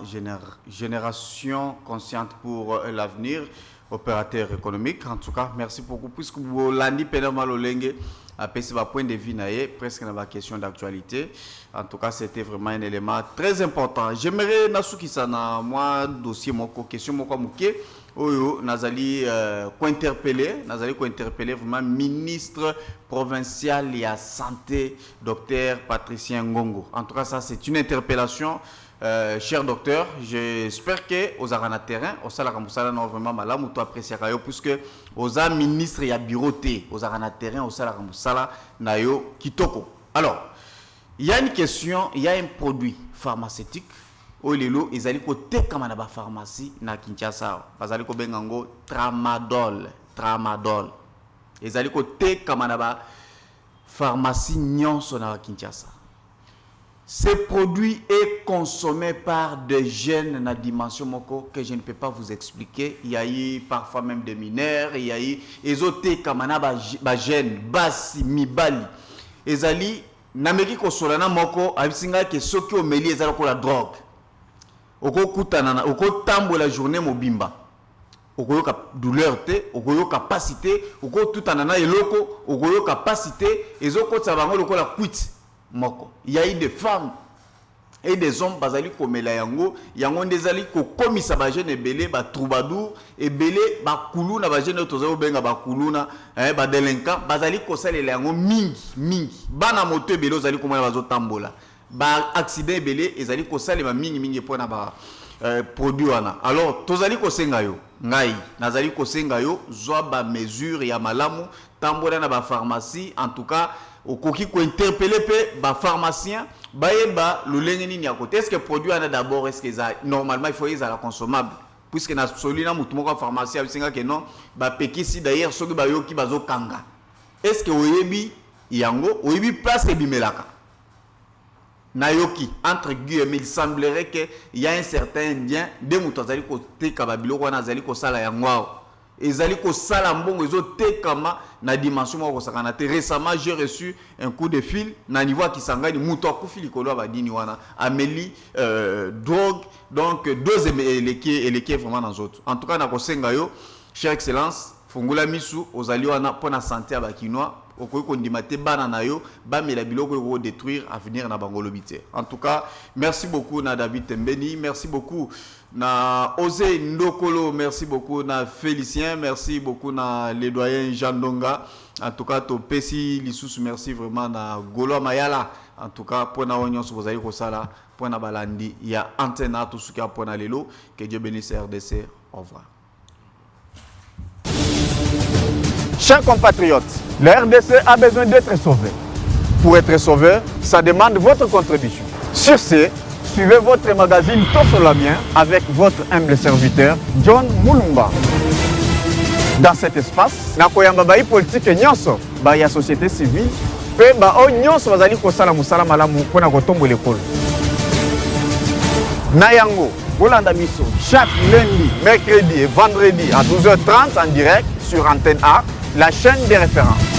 Génération Consciente pour l'avenir, opérateur économique. En tout cas, merci beaucoup. Puisque vous l'avez dit, Malolenge, après ce point de vue, presque dans la question d'actualité. En tout cas, c'était vraiment un élément très important. J'aimerais, Nasuki Sana, moi, dossier, mon question, mon mouké. Oyo, Nazali interpellé vraiment ministre provincial et à santé, docteur Patricien Ngongo. En tout cas, ça c'est une interpellation cher docteur, j'espère que aux arana terrain, au salaire musala non vraiment malamu to apprécier kayo puisque aux ministres ya bureau T, aux arana terrain, au salaire musala na yo kitoko. Alors, il y a une question, il y a un produit pharmaceutique au lelo ezali ko te kama na ba pharmacie na Kinshasa, bazali ko bengango tramadol. Ezali ko te kama na ba pharmacie nyonso na Kinshasa. Ce produit est consommé par des jeunes dans la dimension moko que je ne peux pas vous expliquer. Il y a eu parfois même des mineurs, il y a eu ezote kamana ba jeunes basi mibali. Ezali nameki ko solana moko abisinga ke soki o meli ezala ko la drogue. Oko kutana oko tambo la journée mobimba. Oko yo douleur te, oko yo capacité, oko tutanana eloko, oko yo capacité, ezoko tsabango loko la quit. Moko. Il y a eu des femmes et des hommes bazali komela yango ndezali ko komisa ba jeune ebele ba troubadour ebele ba kuluna ba jeune tozo benga ba kuluna ba delinquant bazali ko salela yango mingi bana moto ebele ozali komona bazo tambola ba accident ebele ezali ko salema mingi pona ba produit wana. Alors tozali ko senga yo ngai nazali ko senga yo zwa ba mesure ya malamu tambola na ba pharmacie en tout cas au koki ko interpeller pe ba pharmacien ba yeba le lengeni ni à côté. Est-ce que produit ana d'abord est-ce que ça normalement il faut y la consommable puisque na solina mutu moko pharmacie abisinga ke non ba pekisi d'ailleurs soki ba yoki bazo kanga. Est-ce que oyebi yango oyebi place e bimelaka nayoki entre guillemets il semblerait que il y a un certain indien de mutu azali ko te kababilo ko na azali ko sala yango ezali ko sala mbongo ezo te kama na dimension moko sakana te. Récemment j'ai reçu un coup de fil na niveau Kisangani mutu akufi likolo ba dini wana ameli drogue donc deux eleki vraiment dans autres. En tout cas na ko senga yo cher excellence fungula misu ozali wana pona santé ba kinois okoki kondimate bana na yo bamela biloko ko détruire avenir na bangolobité. En tout cas merci beaucoup na David Tembeni, merci beaucoup na Osé Ndokolo, merci beaucoup na Félicien, merci beaucoup na les doyens Jean Donga. En tout cas to pesi lisusu merci vraiment na Golo Mayala. En tout cas pour na onyon so bozali ko sala pour na balandi ya antenne tout ce qui a pour na lelo. Que Dieu bénisse RDC. Au revoir. Chers compatriotes, la RDC a besoin d'être sauvé. Pour être sauvé, ça demande votre contribution. Sur ce, suivez votre magazine Tosolamien avec votre humble serviteur John Mulumba. Dans cet espace, nakoyamba bayi politique nyonso, bayi société civile, pe ba o nyonso bazali kosala musala malamu pona kotombo l'école. Nayango, Bolanda Miso, chaque lundi, mercredi et vendredi à 12h30 en direct sur Antenne A, la chaîne des références.